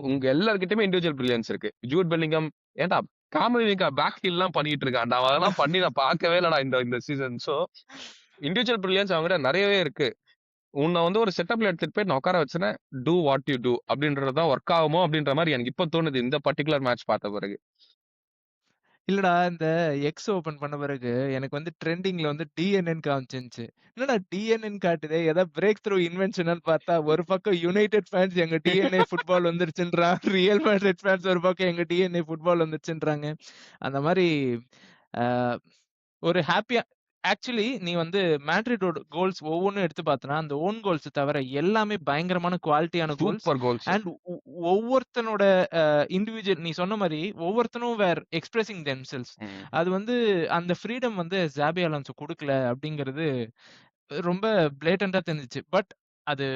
உங்க எல்லார்கிட்டயுமே இண்டிவிஜுவல் பிரில்லியன்ஸ் இருக்கு. ஜூட் பெல்லிங்ஹாம் ஏன்டா காமவிங்கா பேக் ஹீல்லாம் பண்ணிட்டு இருக்கான்டா. அவன் அதெல்லாம் பண்ணி நான் பார்க்கவே இல்லடா இந்த இந்த சீசன். சோ இண்டிவிஜுவல் பிரில்லியன்ஸ் அவன்கிட்ட நிறையவே இருக்கு. உன்ன வந்து ஒரு செட்டப்ல எடுத்துட்டு போய் நான் உட்கார வச்சேன்னா, டூ வாட் யூ டூ அப்படின்றது தான் ஒர்க் ஆகுமோ அப்படின்ற மாரி எனக்கு இப்ப தோணுது இந்த பர்ட்டிகுலர் மேட்ச் பார்த்த பிறகு. இல்லடா இந்த எக்ஸ் ஓப்பன் பண்ண பிறகு எனக்கு வந்து ட்ரெண்டிங்ல வந்து டிஎன்என் காமிச்சிருந்துச்சு. என்னடா டிஎன்என் காட்டுதே ஏதாவது பிரேக் த்ரூ இன்வென்ஷனல் பார்த்தா ஒரு பக்கம் யுனைடெட் ஃபேன்ஸ் எங்க டிஎன்ஏ ஃபுட்பால் வந்துருச்சுன்றான். ரியல் மேட்ரிட் ஃபேன்ஸ் ஒரு பக்கம் எங்க டிஎன்ஏ ஃபுட்பால் வந்துருச்சுன்றாங்க. அந்த மாதிரி ஒரு ஹாப்பியா ஆக்சுவலி நீ வந்து மேட்ரிடோட கோல்ஸ் ஒவ்வொன்னும் எடுத்து பார்த்தனா அந்த ஓன் கோல்ஸ் தவிர எல்லாமே பயங்கரமான குவாலிட்டியான கோல்ஸ். Super goals. அண்ட் ஒவ்வொருத்தனோட இண்டிவிஜுவல் நீ சொன்ன மாதிரி ஒவ்வொருத்தனும் வேர் எக்ஸ்பிரசிங் தெம்செல்ஸ். ம். அது வந்து அந்த ஃப்ரீடம் வந்து ஜாபி அலோன்சோ கொடுக்கல அப்படிங்கிறது ரொம்ப பிளேட்டண்டா தெரிஞ்சுச்சு. பட் அது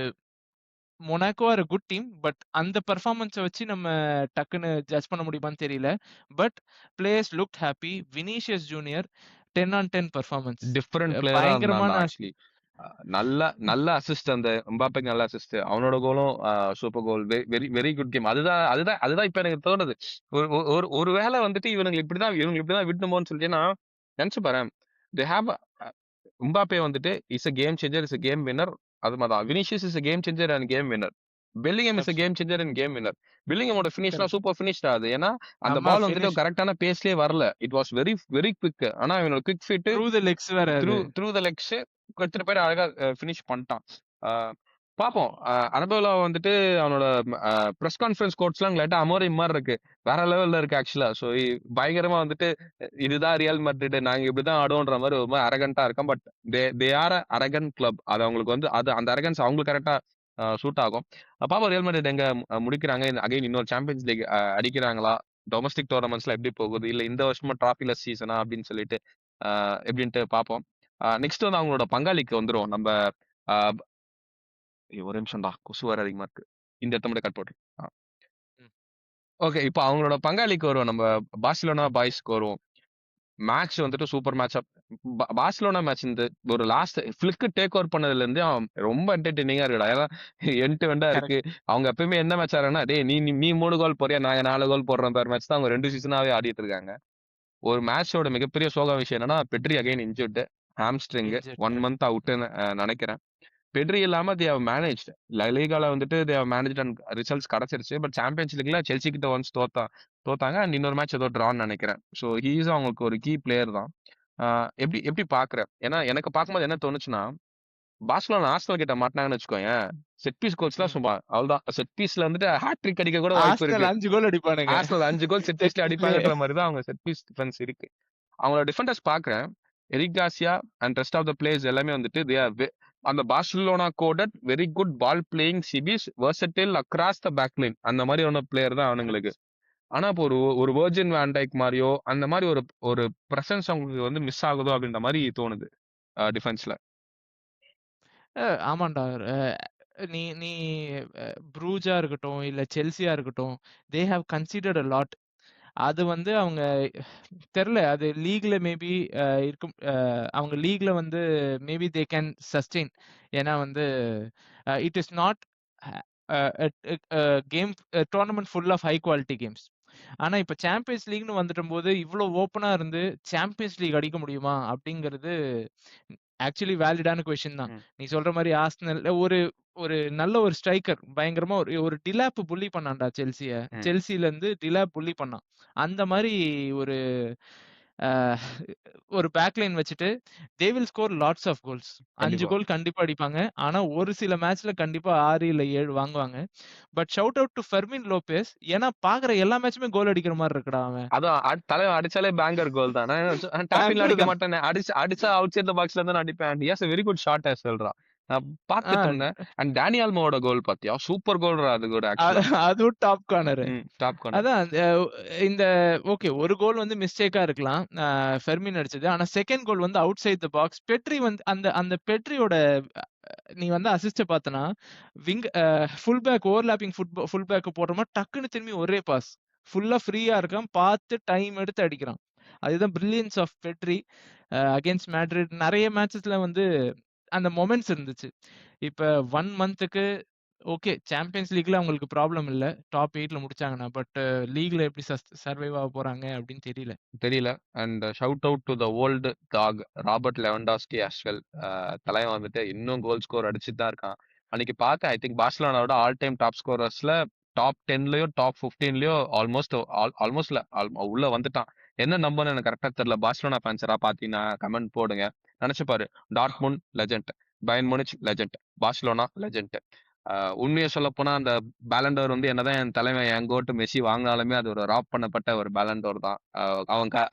Monaco are good team. But அந்த பெர்ஃபார்மன்ஸை வச்சு நம்ம டக்குன்னு ஜட்ஜ் பண்ண முடியுமான்னு தெரியல. But players looked happy. Vinicius Junior 10 on 10 performance. Different பிளேயரா இருந்தான்டா பயங்கரமான ஆக்சுவலி. நல்ல நல்ல அசிஸ்ட் அந்த எம்பாப்பேக்கு நல்ல அசிஸ்ட். அவனோட கோலும் சூப்பர் கோல். Very very good game. அதுதான் அதுதான் அதுதான் இப்ப எனக்கு தோணுது. ஒரு ஒரு ஒரு வேளை வந்துட்டு இவங்க இப்படிதான் விடணுமோன்னு சொல்லிட்டு நான் நினைச்சு பாரேன். தே ஹேவ் எம்பாப்பே வந்துட்டு is a game changer, is a game winner. அது மாதிரிதான் Vinicius is a game changer and game winner. Bellingham is a game changer and game winner. பெல்லிங்ஹாமோட ஃபினிஷ்லாம் சூப்பர் ஃபினிஷ்டா அது. ஏன்னா அந்த செம்ம பால் வந்துட்டு ஃபினிஷ். கரெக்டான பேஸ்லயே வரல. It was very very quick. ஆனா இவனோட quick feet through the legs வேற த்ரூ அது. த்ரூ த லெக்ஸ் எடுத்துட்டு போய் அழகா ஃபினிஷ் பண்ணிட்டான். பாப்போம். அரபோலா வந்துட்டு அவனோட பிரஸ் கான்ஃபரன்ஸ் கோட்ஸ்லாம் லைட்டா அமோரிம் மாதிரி இருக்கு. வேற லெவல்ல இருக்கு ஆக்சுவலா. ஸோ பயங்கரமா வந்துட்டு இதுதான் ரியல் மேட்ரிட், நாங்க இப்படிதான் ஆடுவோன்ற மாதிரி ரொம்ப அரகண்டா இருக்கும். But they are Arakan club. அது அவங்களுக்கு வந்து அது அந்த அரகன்ஸ் அவங்களுக்கு கரெக்டா சூட் ஆகும். பாப்போம் ரியல் மேட்ரிட் எங்க முடிக்கிறாங்க. அகைன் இன்னொரு சாம்பியன்ஸ் லீக் அடிக்கிறாங்களா, டொமஸ்டிக் டோர்னமெண்ட்ஸ்ல எப்படி போகுது, இல்ல இந்த வருஷமா டிராஃபிலெஸ் சீசனா அப்படின்னு சொல்லிட்டு எப்படின்ட்டு பார்ப்போம். நெக்ஸ்ட் வந்து அவங்களோட பங்காளிக்கு வந்துரும். நம்ம ஒரு நிமிஷம்டா, கொசு வேற அதிகமா இருக்கு. இந்த இடத்த மட்டும் கட் போட்டு. ஓகே, இப்போ அவங்களோட பங்காளிக்கு வருவோம். நம்ம பார்சிலோனா பாய்ஸ்க்கு வருவோம். மேட்ச் வந்துட்டு சூப்பர் மேட்ச். பார்சிலோனா மேட்ச் இந்த ஒரு லாஸ்ட் ஃபிளிக் டேக் ஓவர் பண்ணதுல இருந்து அவன் ரொம்ப என்டர்டெய்னிங்கா இருக்குடா. ஏன்னா எண்ட் வெண்டா இருக்கு. கரெக்ட். அவங்க எப்பயுமே என்ன மேட்ச் ஆடுறாங்கன்னா, டேய் நீ 3 கோல் போறியா, நாங்க 4 கோல் போடுறோம் பேர் மேட்ச் தான் அவங்க 2 சீசனாவே ஆடிட்டு இருக்காங்க. ஒரு மேட்சோட மிகப்பெரிய சோக விஷயம் என்னன்னா, Pedri again injured, hamstring injured 1 correct. Month அவுட்னு நினைக்கிறேன். பெட்ரி இல்லாம தே ஹவ் மேனேஜ்ட். லீகால வந்துட்டு they have managed and results கிடைச்சிருச்சு. பட் சாம்பியன்ஸ் லீக்ல செல்சி கிட்ட ஒன்ஸ் தோத்தாங்க. அண்ட் இன்னொரு மேட்ச் ஏதோ ட்ரான்னு நினைக்கிறேன். ஸோ ஹீஸ் அவங்களுக்கு ஒரு கீ பிளேயர் தான். எப்படி எப்படி பாக்குற? ஏன்னா எனக்கு பார்க்கும்போது என்ன தோணுச்சுன்னா, பார்சலோனா ஆர்சனல் கிட்ட மாட்டினாங்கன்னு வச்சுக்கோயேன், செட் பீஸ் கோல்ஸ்லாம் ம். சும்மா அவ்வளவுதான். செட் பீஸ்ல வந்துட்டு ஹாட்ரிக் அடிக்க கூட வாய்ப்பு ஆர்சனல் இருக்கு. 5 கோல் அடிப்பானுங்க. ஆர்சனல் 5 கோல் செட் செட் பீஸ்ல பீஸ்லயே. அடிப்பாங்கன்ற மாதிரி தான் அவங்க செட் பீஸ் டிஃபென்ஸ் இருக்கு. அவங்களோட டிஃபெண்டர்ஸ் பாக்குறேன். Eric Garcia and rest of the players எல்லாமே வந்துட்டு தே ஆர் அந்த Barcelona coded very good ball playing CBs versatile across the back line அந்த மாதிரியான பிளேயர் தான் அவனுங்களுக்கு. ஆனா இப்போ ஒரு ஒரு வெர்ஜின் வேன் டைக் மாதிரியோ அந்த மாதிரி ஒரு ஒரு பிரசன்ஸ் அவங்களுக்கு வந்து மிஸ் ஆகுதோ அப்படின்ற மாதிரி தோணுது டிஃபென்ஸ்ல. ஆமாண்டா. நீ நீ ப்ரூஜா இருக்கட்டும், இல்ல செல்சியா இருக்கட்டும், they have considered a lot. அது வந்து அவங்க தெரியல. அது லீக்ல மேபி இருக்கும். அவங்க லீக்ல வந்து மேபி தே கேன் சஸ்டெயின். ஏன்னா வந்து it is not game tournament full of high quality games. ஆனா இப்ப சாம்பியன்ஸ் லீக்னு வந்துட்டம்போது இவ்ளோ ஓப்பனா இருந்து சாம்பியன்ஸ் லீக் அடிக்க முடியுமா? அப்படிங்கிறது ஆக்சுவலி வேலிடான கொஸ்டின் தான். ம். நீ சொல்ற மாரி ஆர்சனல்ல ஒரு ஒரு நல்ல ஒரு ஸ்ட்ரைக்கர் பயங்கரமா ஒரு ஒரு டிலாப் புல்லி பண்ணான்டா செல்சிய. ம். செல்சில இருந்து டிலாப் புல்லி பண்ணான். அந்த மாரி ஒரு அ ஒரு பேக்லைன் வச்சுட்டு they will score lots of goals. 5 கண்டிப்பா. கோல் கண்டிப்பா அடிப்பாங்க. ஆனா ஒரு சில மேட்ச்ல கண்டிப்பா 6 இல்ல 7 வாங்குவாங்க. But shout out to Fermin Lopez. ஏன்னா பாக்குற எல்லா மேட்சுமே கோல் அடிக்கிற மாரி இருக்குடா அவன். அதான் தலைவன் அடிச்சாலே பேங்கர் கோல் தான். டாப்பின்ல பேங்கர் அடிக்க தான். மாட்டேன். அடிச்சா அவுட் சைட் த பாக்ஸ்ல தான் அடிப்பேன். He has a very good shot as well-ரா. நான் ஆ பார்த்துட்டு இருந்தேன். அண்ட் டேனி ஆல்மோவோட கோல் பாத்தியா? சூப்பர் கோல்ரா அது கூட ஆக்சுவலா. அதுவும் டாப் கார்னர். Top corner. அதான் இந்த ஓகே ஒரு கோல் வந்து மிஸ்டேக்கா இருக்கலாம். ஃபெர்மின் அடிச்சது. ஆனா செகண்ட் கோல் வந்து outside the box. Pedri வந்து அந்த அந்த பெட்ரியோட நீ வந்து அசிஸ்ட பார்த்தனா, wing full back overlapping full back போடுறோமா டக்குன்னு திரும்பி ஒரே பாஸ். ஃபுல்லா ஃப்ரீயா இருக்கான். பார்த்து டைம் எடுத்து அடிக்கிறான். அதுதான் brilliance of Pedri. Against Madrid நெறைய மேட்சஸ்ல வந்து அந்த மொமெண்ட்ஸ் இருந்துச்சு. இப்ப 1 மந்த்துக்கு ஓகே சாம்பியன்ஸ் லீக்ல அவங்களுக்கு ப்ராப்ளம் இல்ல. டாப் 8ல முடிச்சாங்கன்னா. பட் லீக்ல எப்படி சர்வைவ் ஆக போறாங்க அப்படின்னு தெரியல. தெரியல. And shout out to the old dog Robert Lewandowski as well. தலைவன் வந்துட்டு இன்னும் கோல் ஸ்கோர் அடிச்சுட்டு தான் இருக்கான். அன்னைக்கு பார்த்தேன். ஐ திங்க் பார்சிலோனாவோட ஆல் டைம் டாப் ஸ்கோரர்ஸ்ல டாப் 10லயோ டாப் 15லயோ ஆல்மோஸ்ட் ஆல்மோஸ்ட்ல உள்ள வந்துட்டான். என்ன நம்பர்னு எனக்கு கரெக்டா தெரியல. பார்சிலோனா ஃபேன்ஸரா பாத்தீங்கன்னா கமெண்ட் போடுங்க. நினைச்சு பாரு, Dortmund legend, Bayern Munich legend, Barcelona legend. உண்மையை சொல்ல போனா அந்த பேலண்டோர் வந்து என்னதான் என் தலைவன் என் கோட்டு மெஸ்ஸி வாங்கினாலுமே அது ஒரு ராப் பண்ணப்பட்ட ஒரு பேலண்டோர் தான்.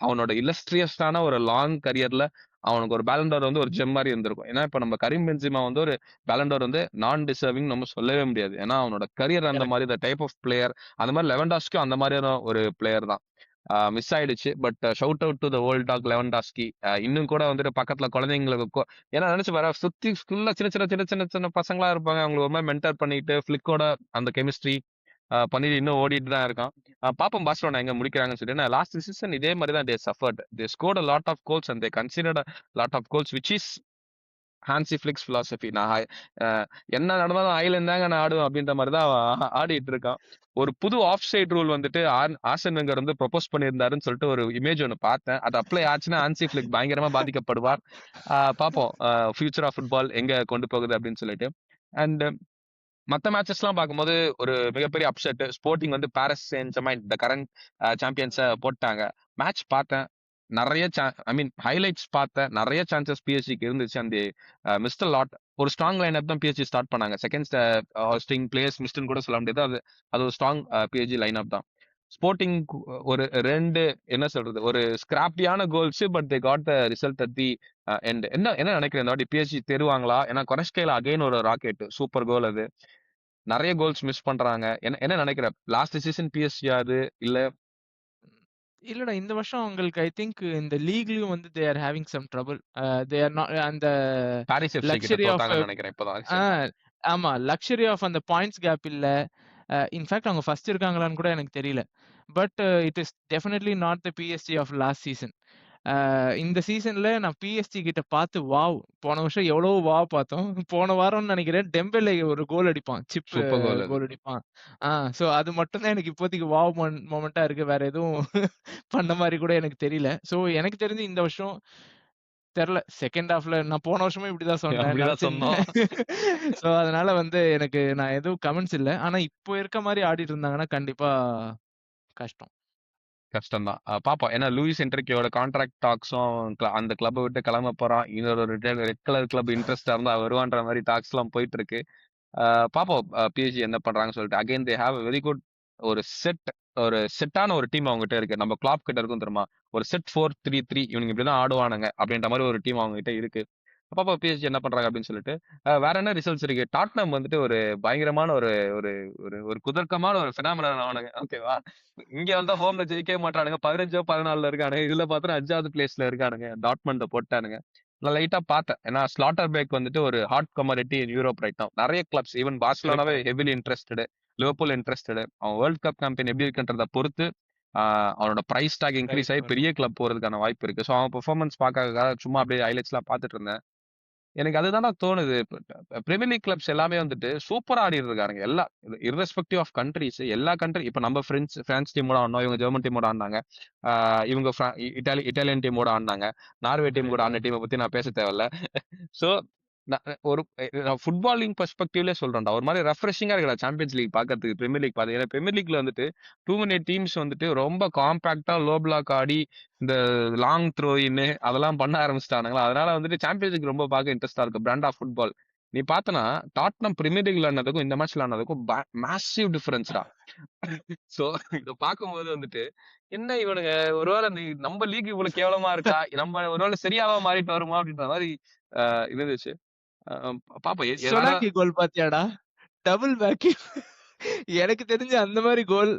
அவனோட இல்லஸ்ட்ரியஸான ஒரு லாங் கரியர்ல அவனுக்கு ஒரு பேலண்டோர் வந்து ஒரு ஜெம் மாதிரி இருந்திருக்கும். ஏன்னா இப்ப நம்ம கரீம் பென்சிமா வந்து ஒரு பேலண்டோர் வந்து நான் டிசர்விங் நம்ம சொல்லவே முடியாது. ஏன்னா அவனோட கரியர் அந்த கரெக்ட். மாதிரி டைப் ஆஃப் பிளேயர். அந்த மாதிரி லெவன்டாஸ்க்கும் அந்த மாதிரியான ஒரு பிளேயர் தான். மிஸ் ஆயிடுச்சு. But shout out to the old dog Lewandowski. இன்னும் கூட வந்துட்டு பக்கத்துல குழந்தைங்களுக்கு ஏன்னா நினைச்சு பாரு, சுத்தி ஃபுல்லா சின்ன சின்ன சின்ன சின்ன சின்ன பசங்களா இருப்பாங்க. அவங்களை ஒரு மாதிரி மென்டர் பண்ணிட்டு ஃபிளிக்கோட அந்த கெமிஸ்ட்ரி பண்ணிட்டு இன்னும் ஓடிட்டு தான் இருக்கான். பாப்போம் பார்சிலோனா எங்க முடிக்கிறாங்கன்னு சொல்லி. நான் லாஸ்ட் சீசன் இதே மாதிரி தான் they suffered. They scored a lot of goals and they considered a lot of goals which is Hansi Flix philosophy. நான் என்ன நடந்தாலும் ஐலண்ட் தாங்க நான் ஆடுவேன் அப்படின்ற மாதிரி தான் அவன் ஆடிட்டு இருக்கான். ஒரு புது ஆஃப் சைட் ரூல் வந்துட்டு ஆர்சன் வெங்கர் வந்து ப்ரொபோஸ் பண்ணியிருந்தாருன்னு சொல்லிட்டு ஒரு இமேஜ் ஒன்று பார்த்தேன். அது அப்ளை ஆச்சுன்னா ஹான்சி ஃபிளிக் பயங்கரமா பாதிக்கப்படுவார். பார்ப்போம் ஃபியூச்சர் ஆஃப் ஃபுட்பால் எங்க கொண்டு போகுது அப்படின்னு சொல்லிட்டு. அண்ட் மத்த மேட்சஸ்லாம் பார்க்கும்போது ஒரு மிகப்பெரிய அப்செட். ஸ்போர்ட்டிங் வந்து Paris Saint Germain the current சாம்பியன்ஸ போட்டாங்க. மேட்ச் பார்த்தேன். நெறைய ஐ மீன் ஹைலைட்ஸ் பார்த்தேன். நெறைய சான்சஸ் பிஎஸ்ஜிக்கு இருந்துச்சு. And missed a lot. ஒரு ஸ்ட்ராங் லைனப் தான் பிஎஸ்ஜி ஸ்டார்ட் பண்ணாங்க. செகண்ட் ஸ்ட்ரிங் பிளேயர்ஸ் மிஸ்ட்ன்னு கூட சொல்ல முடியாது. அது அது ஒரு ஸ்ட்ராங் பிஎஸ்ஜி லைனப் தான். ஸ்போர்ட்டிங் ஒரு 2 என்ன சொல்றது? ஒரு ஸ்கிராப்பியான goals but they got the result at the end. என்ன என்ன நினைக்கிறேன் இந்த வாட்டி பிஎஸ்ஜி தேறுவாங்களா? ஏன்னா கொரஸ்கேல அகைன் ஒரு ராக்கெட். சூப்பர் கோல் அது. நெறைய கோல்ஸ் மிஸ் பண்றாங்க. என்ன என்ன நெனைக்கிற? லாஸ்ட் சீசன் பிஎஸ்ஜி அது இல்ல இல்லடா இந்த வருஷம் அவங்களுக்கு ஐ திங்க் இந்த லீக்லயும் வந்து they are having some trouble. They are not அந்த பாரிஸ் எஃப்சி கிட்ட லக்ஸரி ஆஃப் தோத்தாங்கன்னு நெனைக்கிறேன் இப்பதான் ஆ ரீசென்ட்டா. ஆமா. லக்ஸரி ஆஃப் அந்த பாயிண்ட்ஸ் கேப் இல்ல. இன்ஃபாக்ட் அவங்க ஃபர்ஸ்ட் இருக்காங்களான்னு கூட எனக்கு தெரியல. But it is definitely not the PSG of last season. இந்த சீசன்ல நான் பிஎஸ்ஜி கிட்ட பார்த்து வாவ்! போன வருஷம் எவ்வளோ வாவ் பார்த்தோம். போன வாரம்னு நெனைக்கிறேன் டெம்பேலே ஒரு கோல் அடிப்பான். சிப் சூப்பர் கோல் அது. கோல் அடிப்பான். சோ அது மட்டும் தான் எனக்கு இப்போதைக்கு வாவ் மொமெண்ட்டா இருக்கு. வேற எதுவும் பண்ண மாரி கூட எனக்கு தெரியல. சோ எனக்கு தெரிஞ்சு இந்த வருஷம் தெர்ல. செகண்ட் ஹாஃப்ல நான் போன வருஷமும் இப்படிதான் சொன்னேன். அப்படிதான் சொன்னோம். நெனச்சிருந்தேன். சோ அதனால வந்து எனக்கு நான் எதுவும் கமெண்ட்ஸ் இல்ல. ஆனா இப்போ இருக்க மாரி ஆடிட்டு இருந்தாங்கன்னா கண்டிப்பா கஷ்டம். கஷ்டம் தான். பாப்போம். ஏன்னா லூயிஸ் என்ரிக்கியோட கான்ட்ராக்ட் டாக்ஸும் அந்த கிளப்ப விட்டு கிளம்ப போறான். இன்னொரு ரெட் கலர் கிளப் இன்ட்ரெஸ்ட்டா இருந்தா வருவான்ற மாரி டாக்ஸ்லாம் போயிட்டு இருக்கு. பாப்போம் பிஎஸ்ஜி என்ன பண்றாங்கன்னு சொல்லிட்டு. Again they have very good ஒரு செட்டான ஒரு டீம் அவங்ககிட்ட இருக்கு. நம்ம கிளாப் கிட்ட இருக்கும் தெரியுமா? ஒரு செட் 4-3-3 இவனுங்க இப்படிதான் ஆடுவானுங்க அப்படின்ற மாரி ஒரு டீம் அவங்க கிட்ட இருக்கு. பாப்போம் பிஎஸ்ஜி என்ன பண்றாங்க அப்படின்னு சொல்லிட்டு. வேற என்ன ரிசல்ட்ஸ் இருக்கு? டாட்னம் வந்துட்டு ஒரு பயங்கரமான ஒரு ஒரு ஒரு ஒரு குதர்க்கமான ஒரு பினாமினல் அவனுங்க. ஓகேவா? இங்க வந்தா ஹோம்ல ஜெயிக்கவே மாட்டானுங்க. 15ஓ 14ல இருக்கானுங்க. இதுல பார்த்தா 5வது பிளேஸ்ல இருக்கானுங்க. டாட்மண்ட போட்டானுங்க. நான் லைட்டா பார்த்தேன். ஏன்னா ஸ்லாட்டர் பேக் வந்துட்டு ஒரு hot commodity in Europe right now. நெறைய கிளப்ஸ் ஈவன் கரெக்ட். பார்சிலோனாவே ஹெவிலி இன்ட்ரஸ்டட். Liverpool interested. அவன் வேர்ல்ட் கப் கேம்பெயின் எப்படி இருக்குன்றத பொறுத்து அவனோட பிரைஸ் டாக் இன்கிரீஸ் ரைட் ஆகி வரும். பெரிய கிளப் போறதுக்கான வாய்ப்பு இருக்கு. ஸோ அவன் பெர்ஃபார்மன்ஸ் பார்க்கறதுக்காக சும்மா அப்படியே ஹைலைட்ஸ்லாம் பார்த்துட்டு இருந்தேன். எனக்கு அதுதான்டா தோணுது. பிரீமியர் லீக் கிளப்ஸ் எல்லாமே வந்துட்டு சூப்பரா ஆடிட்டு இருக்கானுங்க. எல்லாம் இர்ரெஸ்பெக்டிவ் ஆஃப் கண்ட்ரீஸ் எல்லா கண்ட்ரி இப்ப நம்ம பிரான்ஸ் டீமோட ஆடணும். இவங்க ஜெர்மன் டீமோட ஆடினாங்க. இவங்க இட்டாலியன் டீமோட ஆடினாங்க. நார்வே டீம் கூட ஆடின டீமை பத்தி நான் பேச தேவையில்ல. சோ ஒரு ஃபுட்பாலிங் பெர்ஸ்பெக்டிவ்ல சொல்றேன்டா. ஒரு மாதிரி ரெஃப்ரெஷிங்கா இருக்குடா சாம்பியன்ஸ் லீக் பாக்கிறதுக்கு பிரீமியர் லீக் பாத்தீங்க. ஏன்னா பிரீமியர் லீக்ல வந்துட்டு டூ மெனி டீம்ஸ் வந்துட்டு ரொம்ப காம்பாக்டா லோ பிளாக் ஆடி இந்த லாங் த்ரோ இன் அதெல்லாம் பண்ண ஆரம்பிச்சிட்டானுங்களா. அதனால வந்துட்டு சாம்பியன்ஸ் லீக் ரொம்ப பார்க்க இன்ட்ரெஸ்டா இருக்கு. Brand of football. நீ பார்த்தனா டாட்னம் பிரீமியர் லீக் விளையாடுனதுக்கும் இந்த மேட்ச் விளையாடுனதுக்கும் மேசிவ் டிஃபரன்ஸ்டா. சோ இத பார்க்கும்போது வந்துட்டு என்ன இவனுங்க ஒருவேளை நம்ம லீக் இவ்வளவு கேவலமா இருக்கா? நம்ம ஒருவேளை சரியாவா மாறிட்டு வருமா அப்படின்ற மாதிரி இருந்துச்சு. அ பாப்போம். வேற சொலாங்கி கோல் பாத்தியாடா? Double back. எனக்கு தெரிஞ்சு அந்த மாரி கோல்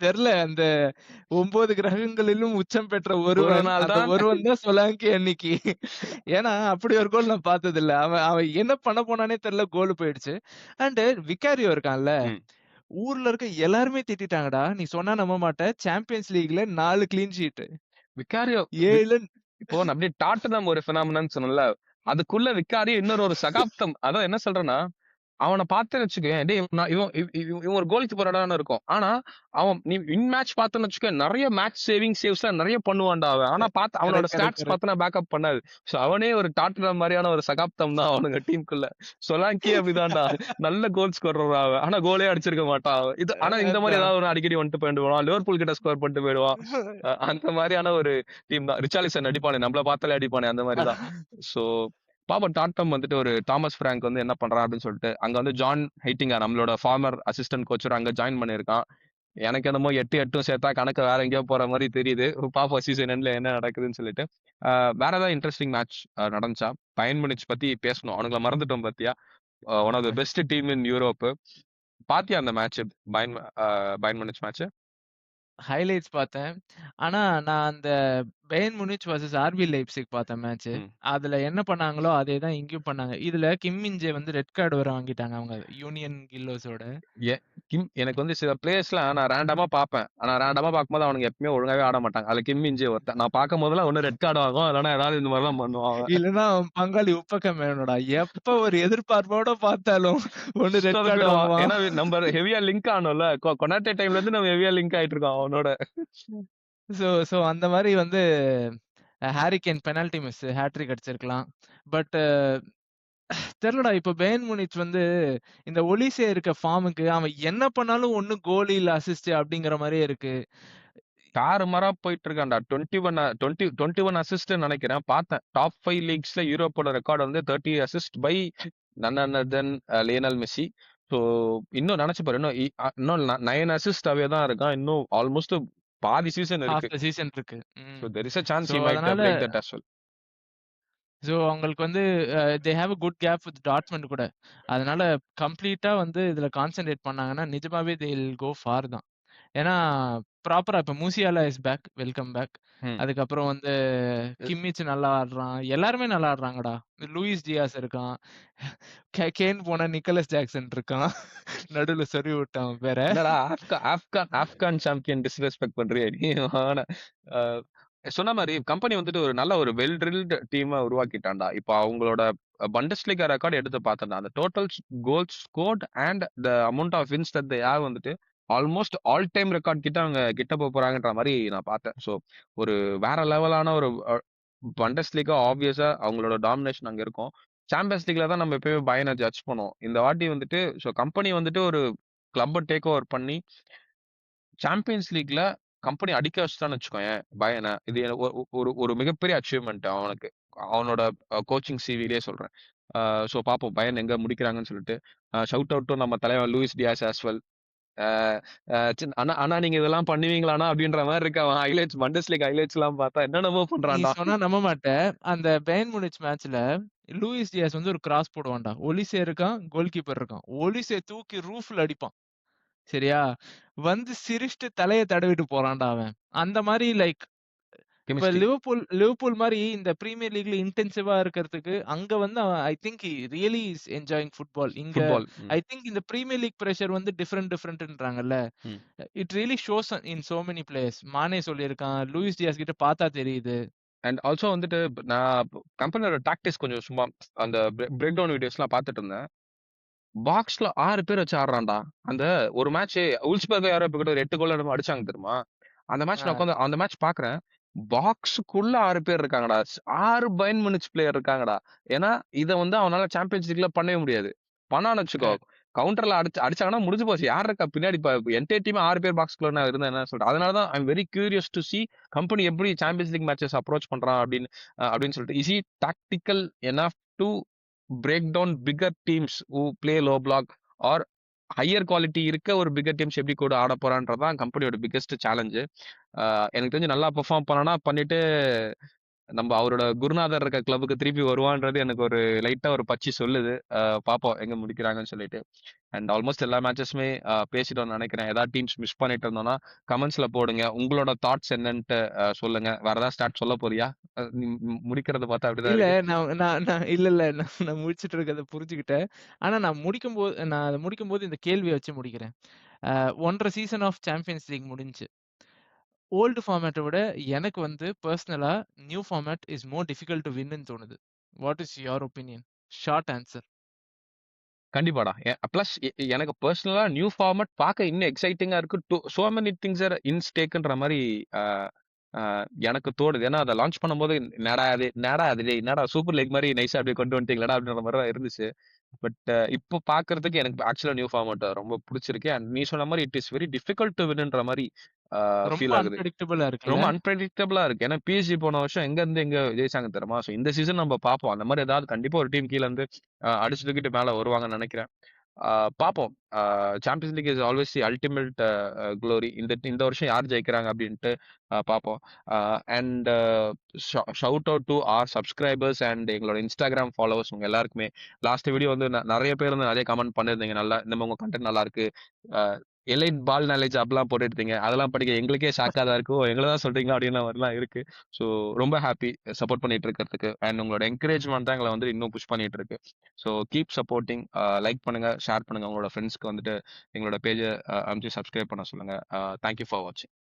தெர்ல. அந்த 9 கிரகங்களிலும் உச்சம் பெற்ற ஒரு ஒருவன், நாள் அந்த தான் ஒருவன் தான் சொலாங்கி அன்னைக்கு. ஏன்னா, அப்படி ஒரு கோல் நான் பார்த்ததில்ல. அவன் அவன் என்ன பண்ண போனானே தெர்ல, கோல் போயிடுச்சு. அண்ட் விக்காரியோ இருக்கான்ல, ம். ஊர்ல இருக்க எல்லாருமே திட்டிட்டாங்கடா. நீ சொன்னா நம்ப மாட்ட. சாம்பியன்ஸ் லீக்ல 4 கிளீன் ஷீட். விக்காரியோ 7 இப்போ நான் அப்படியே டாட்டனம் ஒரு பினாமினன் சொன்னேன்ல. அதுக்குள்ள விக்காரியோ இன்னொரு ஒரு சகாப்தம். அதான் என்ன சொல்றேன்னா, அவன பார்த்தேன்னு வச்சுக்கயேன், டேய் இவன் ஒரு கோல் கீப்பராடான்னு இருக்கும். ஆனா, அவன் நீ இன் மேட்ச் பார்த்தேன்னு வச்சுக்கோயேன், நெறைய மேட்ச் சேவ்ஸ்லாம் நெறைய பண்ணுவான்டா அவன். ஆனா அவனோட கரெக்ட், கரெக்ட், ஸ்டாட்ஸ் கரெக்ட். பார்த்தனா பேக்கப் பண்ணாது. சோ அவனே ஒரு டாட்டனம் மாரியான ஒரு சகாப்தம் தான் அவனுங்க டீமுக்குள்ள. சொலாங்கியே அப்படிதான்டா. நல்ல கோல் ஸ்கோரர் அவன். ஆனா கோலே அடிச்சிருக்க மாட்டான் அவன். ஆனா இந்த மாரி அதான். ஏதாவது ஒண்ணு அடிக்கடி வந்துட்டு போயிடுவான். லிவர்பூல் கிட்ட ஸ்கோர் பண்ணிட்டு போயிடுவான். அந்த மாரியான ஒரு டீம் தான். ரிச்சார்லிசன் அடிப்பானே, நம்மள பார்த்தாலே அடிப்பானே அந்த மாரி தான். சோ பாப்போம் டாட்டம் வந்துட்டு ஒரு தாமஸ் பிராங்க் வந்து என்ன பண்றான் அப்படின்னு சொல்லிட்டு அங்க வந்து ஜான் ஹைட்டிங்கா நம்மளோட ஃபார்மர் அசிஸ்டன்ட் கோச்சர் அங்க ஜாயின் பண்ணியிருக்கான். எனக்கு என்னமோ 8 சேர்த்தா கணக்கு வேற எங்கேயோ போற மாதிரி தெரியுது. பாப்போம் சீசன் எண்ட்ல என்ன நடக்குதுன்னு சொல்லிட்டு. வேற ஏதாவது இன்ட்ரெஸ்டிங் மேட்ச் நடந்துச்சா? பயன் முனிச் பத்தி பேசணும். அவனுங்கள மறந்துட்டோம் பாத்தியா? One of the best team in Europe. பாத்தியா அந்த மேட்ச் பயன் முனிச் மேட்ச்? ஹைலைட்ஸ் பார்த்தேன். ஆனா, நான் அந்த பெயர்ன் முனிச் வெர்சஸ் ஆர்பி லைப்சிக் பார்த்தேன் மேட்ச்சு. அதுல என்ன பண்ணாங்களோ, அதே தான் இங்கேயும் பண்ணாங்க. இதுல கிம் மின்ஜே வந்து ரெட் கார்டு வேற வாங்கிட்டாங்க அவங்க யூனியன் கில்லோஸோட. ஏ எனக்கு வந்து சில பிளேயர்ஸ்லாம் நான் ரேண்டமா பார்ப்பேன். ஆனா ரேண்டமா பார்க்கும்போது அவனுங்க எப்பவுமே ஒழுங்காவே ஆட மாட்டாங்க. அதுல கிம் மின்ஜே ஒருத்தன். நான் பார்க்கும்போதெல்லாம் ஒண்ணு ரெட் கார்டு ஆகும். இல்லன்னா ஏதாவது இந்த மாரி தான் பண்ணுவான் அவன். இல்லன்னா அவன் பங்காளி உப்பக்கம் வேணும்டா. எப்ப ஒரு எதிர்பார்ப்போட பார்த்தாலும் ஒண்ணு ரெட் கார்டு சொதப்பிடுவான். வாங்குவான். ஏன்னா நம்ம ஹெவியா லிங்க் ஆனோம்ல. கொனாட்டே டைம்ல இருந்து நம்ம ஹெவியா லிங்க் ஆயிட்டு இருக்கோம் அவனோட. சோ சோ அந்த மாரி வந்து Harry Kane penalty miss hattrick அடிச்சிருக்கலாம். பட் தெரியலடா. இப்ப பெயர்ன் முனிச் வந்து இந்த ஒலிசே இருக்க ஃபார்முக்கு அவன் என்ன பண்ணாலும் ஒண்ணு கோல் இல்ல அசிஸ்ட் அப்படிங்கிற மாரியே இருக்கு. தாறுமாறா போயிட்டு இருக்கான்டா. 21 அசிஸ்ட் நினைக்கிறேன். பார்த்தேன். டாப் 5 லீக்ஸ்ல யூரோப்போட ரெக்கார்ட் வந்து 30 assist by none other than Lionel Messi. So இன்னும் நினைச்சு பாரு. இன்னும் 9 அசிஸ்ட் அவே தான் இருக்கான். இன்னும் ஆல்மோஸ்ட் பாதி சீசன் ஹால்ஃப் இருக்கு. த சீசன் இருக்கு. So there is a chance so he might அதனால பிரேக் தட் அஸ் வெல். அவங்களுக்கு வந்து they have a good gap with Dortmund கூட. அதனால கம்ப்ளீட்டா வந்து இதுல கான்சன்ட்ரேட் பண்ணாங்கன்னா நிஜமாவே தே வில் கோ ஃபார் தான். ஏன்னா ப்ராப்பரா இப்ப Musiala is back, welcome back. ம். அதுக்கப்புறம் வந்து கிம்மிச் நல்லா ஆடுறான். எல்லாருமே நல்லா ஆடுறாங்கடா. லூயிஸ் டியாஸ் இருக்கான். கேன் போனா நிக்கலஸ் ஜாக்சன் இருக்கான். நடுவுல சொருவி விட்டான் வேற. என்னடா ஆப்கான் சாம்பியன் டிஸ்ரெஸ்பெக்ட் பண்றியா நீ? ஆனா, அஹ், சொன்ன மாதிரி கம்பெனி வந்துட்டு ஒரு நல்ல ஒரு வெல் ட்ரில்டு டீமை உருவாக்கிட்டான்டா. இப்போ அவங்களோட பண்டஸ்லிகா ரெக்கார்ட் எடுத்து பார்த்தேன்டா. அந்த total goals scored and the amount of wins that they have வந்துட்டு ஆல்மோஸ்ட் ஆல் டைம் ரெக்கார்ட் கிட்ட அவங்க கிட்ட போக போறாங்கன்ற மாதிரி நான் பார்த்தேன். ஸோ ஒரு வேற லெவலான ஒரு பண்டஸ்லிகா ஆப்வியஸா அவங்களோட டாமினேஷன் அங்க இருக்கும். சாம்பியன்ஸ் லீக்ல தான் நம்ம எப்பயுமே பயனை ஜட்ஜ் பண்ணுவோம். இந்த வாட்டி வந்துட்டு ஸோ கம்பெனி வந்துட்டு ஒரு கிளப்பை டேக் ஓவர் பண்ணி சாம்பியன்ஸ் லீக்ல கம்பெனி அடிக்க வச்சுட்டான்னு வச்சுக்கோயேன் பயனை. இது ஒரு ஒரு மிகப்பெரிய அச்சீவ்மெண்ட் அவனுக்கு. அவனோட கோச்சிங் சிவிலே சொல்றேன். ஸோ பார்ப்போம் பயன் எங்க முடிக்கிறாங்கன்னு சொல்லிட்டு. ஷவுட் அவுட் டு நம்ம தலைவன் லூயிஸ் டியாஸ் ஆஸ் வெல். அண்ணா அண்ணா நீங்க இதெல்லாம் பண்ணுவீங்களாண்ணா அப்படின்ற மாதிரி இருக்கு. அவன் ஹைலைட்ஸ் பண்டஸ் லீக் ஹைலைட்ஸ் எல்லாம் பார்த்தா என்னென்னமோ நீ பண்றான்டா. சொன்னா நம்ப மாட்ட. அந்த பெயர்ன் முனிச் மேட்ச்ல லூயிஸ் டியாஸ் வந்து ஒரு கிராஸ் போடுவான்டா. ஒலிசே இருக்கான், கோல் கீப்பர் இருக்கான். ஒலிசே தூக்கி ரூஃப்ல அடிப்பான். சரியா? வந்து சிரிச்சுட்டு தலைய தடவிட்டு போறான்டா அவன். அந்த மாரி லைக் இப்ப கெமிஸ்ட்ரி லிவர்பூல் மாரி இந்த பிரீமியர் லீக்ல இன்டென்சிவா இருக்கிறதுக்கு அங்க வந்து அவன் I think he really is enjoying football. இங்க ஃபுட்பால். ஐ திங்க் இந்த பிரீமியர் லீக் பிரஷர் வந்து டிஃபரண்ட்ன்றாங்கல்ல. It really shows in so many players. Mane சொல்லியிருக்கான். லூயிஸ் டியாஸ் கிட்ட பார்த்தா தெரியுது. அண்ட் ஆல்சோ வந்துட்டு நான் கம்பெனியோட டாக்டிக்ஸ் கொஞ்சம் சும்மா அந்த பிரேக் டவுன் வீடியோஸ்லாம் பார்த்துட்டு இருந்தேன். பாக்ஸ்ல 6 பேர் வச்சு ஆடுறான்டா. அந்த ஒரு மேட்ச் உல்ஸ்பர்க் யாரோ இப்ப கூட ஒரு 8 கோல் என்னமோ அடிச்சாங்க தெரியுமா? அந்த மேட்ச் நான் அ உட்காந்து அந்த மேட்ச் பார்க்குறேன். பாக்ஸுக்குள்ள 6 பேர் இருக்காங்கடா. 6 பயர்ன் முனிச் பிளேயர் இருக்காங்கடா. ஏன்னா, இத வந்து அவனால சாம்பியன்ஸ் லீக்ல பண்ணவே முடியாது. பண்ணான்னு வச்சுக்கோ, கரெக்ட். கவுண்டர்ல அடிச்சாங்கன்னா முடிஞ்சு போச்சு. யார் இருக்கா பின்னாடி என்டையர் டீமே 6 பேர் பாக்ஸ்குள்ள இருந்தா என்ன சொல்லிட்டு. அதனால தான் I am very curious to see Kompany எப்படி சாம்பியன்ஸ் லீக் மேட்சஸ் அப்ரோச் பண்றான் அப்படின்னு சொல்லிட்டு. Is he tactical enough to break down bigger teams who play low block or higher quality இருக்க ஒரு பிக்கர் டீம்ஸ் எப்படி கூட ஆட போறான்றதான் கம்பெனியோட பிக்கெஸ்ட் சேலஞ்சு. எனக்கு தெரிஞ்சு நல்லா பெர்ஃபார்ம் பண்ணனா பண்ணிட்டு நம்ம அவரோட குருநாதர் இருக்க கிளப்புக்கு திருப்பி வருவான்றது எனக்கு ஒரு லைட்டா ஒரு பச்சி சொல்லுது. பார்ப்போம் எங்க முடிக்கிறாங்கன்னு சொல்லிட்டு. அண்ட் ஆல்மோஸ்ட் எல்லா மேட்சஸுமே பேசிட்டோம்னு நினைக்கிறேன். ஏதாவது டீம்ஸ் மிஸ் பண்ணிட்டு இருந்தோம்னா கமெண்ட்ஸ்ல போடுங்க. உங்களோட தாட்ஸ் என்னன்ட்டு சொல்லுங்க. வேற ஏதாவது ஸ்டார்ட் சொல்ல போறியா? நீ முடிக்கிறத பார்த்தா அப்படிதான் இல்ல இருக்கு. நான் நான் நான் இல்ல. நான் முழிச்சுட்டு இருக்கிறத புரிஞ்சுக்கிட்டேன். ஆனா நான் அத முடிக்கும்போது இந்த கேள்விய வச்சு முடிக்கிறேன். 1 1/2 சீசன் ஆஃப் சாம்பியன்ஸ் லீக் முடிஞ்சுச்சு. ஓல்டு ஃபார்மேட்ட விட எனக்கு வந்து பெர்சனலா new format is more difficult to வின்னு தோணுது. What is your opinion? Short answer. கண்டிப்பாடா. பிளஸ் எனக்கு பெர்சனலா நியூ ஃபார்மட் பார்க்க இன்னும் எக்ஸைட்டிங்கா இருக்கு. So many things are in ஸ்டேக்ன்ற மாரி அ அ எனக்கு தோணுது. ஏன்னா அத லான்ச் பண்ணும்போது என்னடா அது டேய் என்னடா சூப்பர் லீக் மாரி நைஸா அப்படியே கொண்டு வந்துட்டீங்களேடா அப்படின்ற மாரி தான் இருந்துச்சு. பட் இப்போ பார்க்கறதுக்கு எனக்கு ஆக்சுவலா நியூ ஃபார்மட் ரொம்ப புடிச்சிருக்கு. அண்ட் நீ சொன்ன மாரி it is very difficult to வின்ன்ற மாரி ரொம்ப ஃபீல் ஆகுது. அன்பிரெடிக்டபிளா இருக்குல்ல? ரொம்ப அன்பிரெடிக்டபிளா இருக்கு. ஏன்னா பிஎஸ்ஜி போன வருஷம் எங்க இருந்து எங்க ஜெயிச்சாங்க தெரியுமா? சோ இந்த சீசன் நம்ம பார்ப்போம். அந்த மாரி ஏதாவது கண்டிப்பா ஒரு டீம் கீழ இருந்து அடிச்சு தூக்கிட்டு மேல வருவாங்கன்னு நெனைக்கிறேன். பார்ப்போம். Champions League is always the ultimate glory. இந்த வருஷம் யார் ஜெயிக்கிறாங்க அப்படின்ட்டு பார்ப்போம். And shout out to our subscribers and எங்களோட இன்ஸ்டாகிராம் ஃபாலோவர்ஸ் உங்க எல்லாருக்குமே. லாஸ்ட் வீடியோ வந்து நெறைய பேர் வந்து நெறைய கமெண்ட் பண்ணியிருந்தீங்க. நல்லா இந்த மாரி உங்க கன்டென்ட் நல்லா இருக்கு. அ எலைட் பால் நாலேட்ஜ் அப்படிலாம் போட்டுருந்தீங்க. அதெல்லாம் படிக்க எங்களுக்கே ஷாக்கா தான் இருக்கு. ஓ! எங்கள தான் சொல்றீங்களா? அப்படின்ற மாரிலாம் இருக்கு. ஸோ ரொம்ப ஹாப்பி சப்போர்ட் பண்ணிட்டு இருக்கிறதுக்கு. அண்ட் உங்களோட என்கரேஜ்மென்ட் தான் எங்கள வந்து இன்னும் புஷ் பண்ணிட்டு இருக்கு. So keep supporting. லைக் பண்ணுங்க, ஷேர் பண்ணுங்க. உங்களோட ஃப்ரெண்ட்ஸ்க்கு வந்துட்டு எங்களோட பேஜ அனுப்பிச்சு சப்ஸ்கிரைப் பண்ண சொல்லுங்க. தேங்க் யூ ஃபார் வாட்சிங்.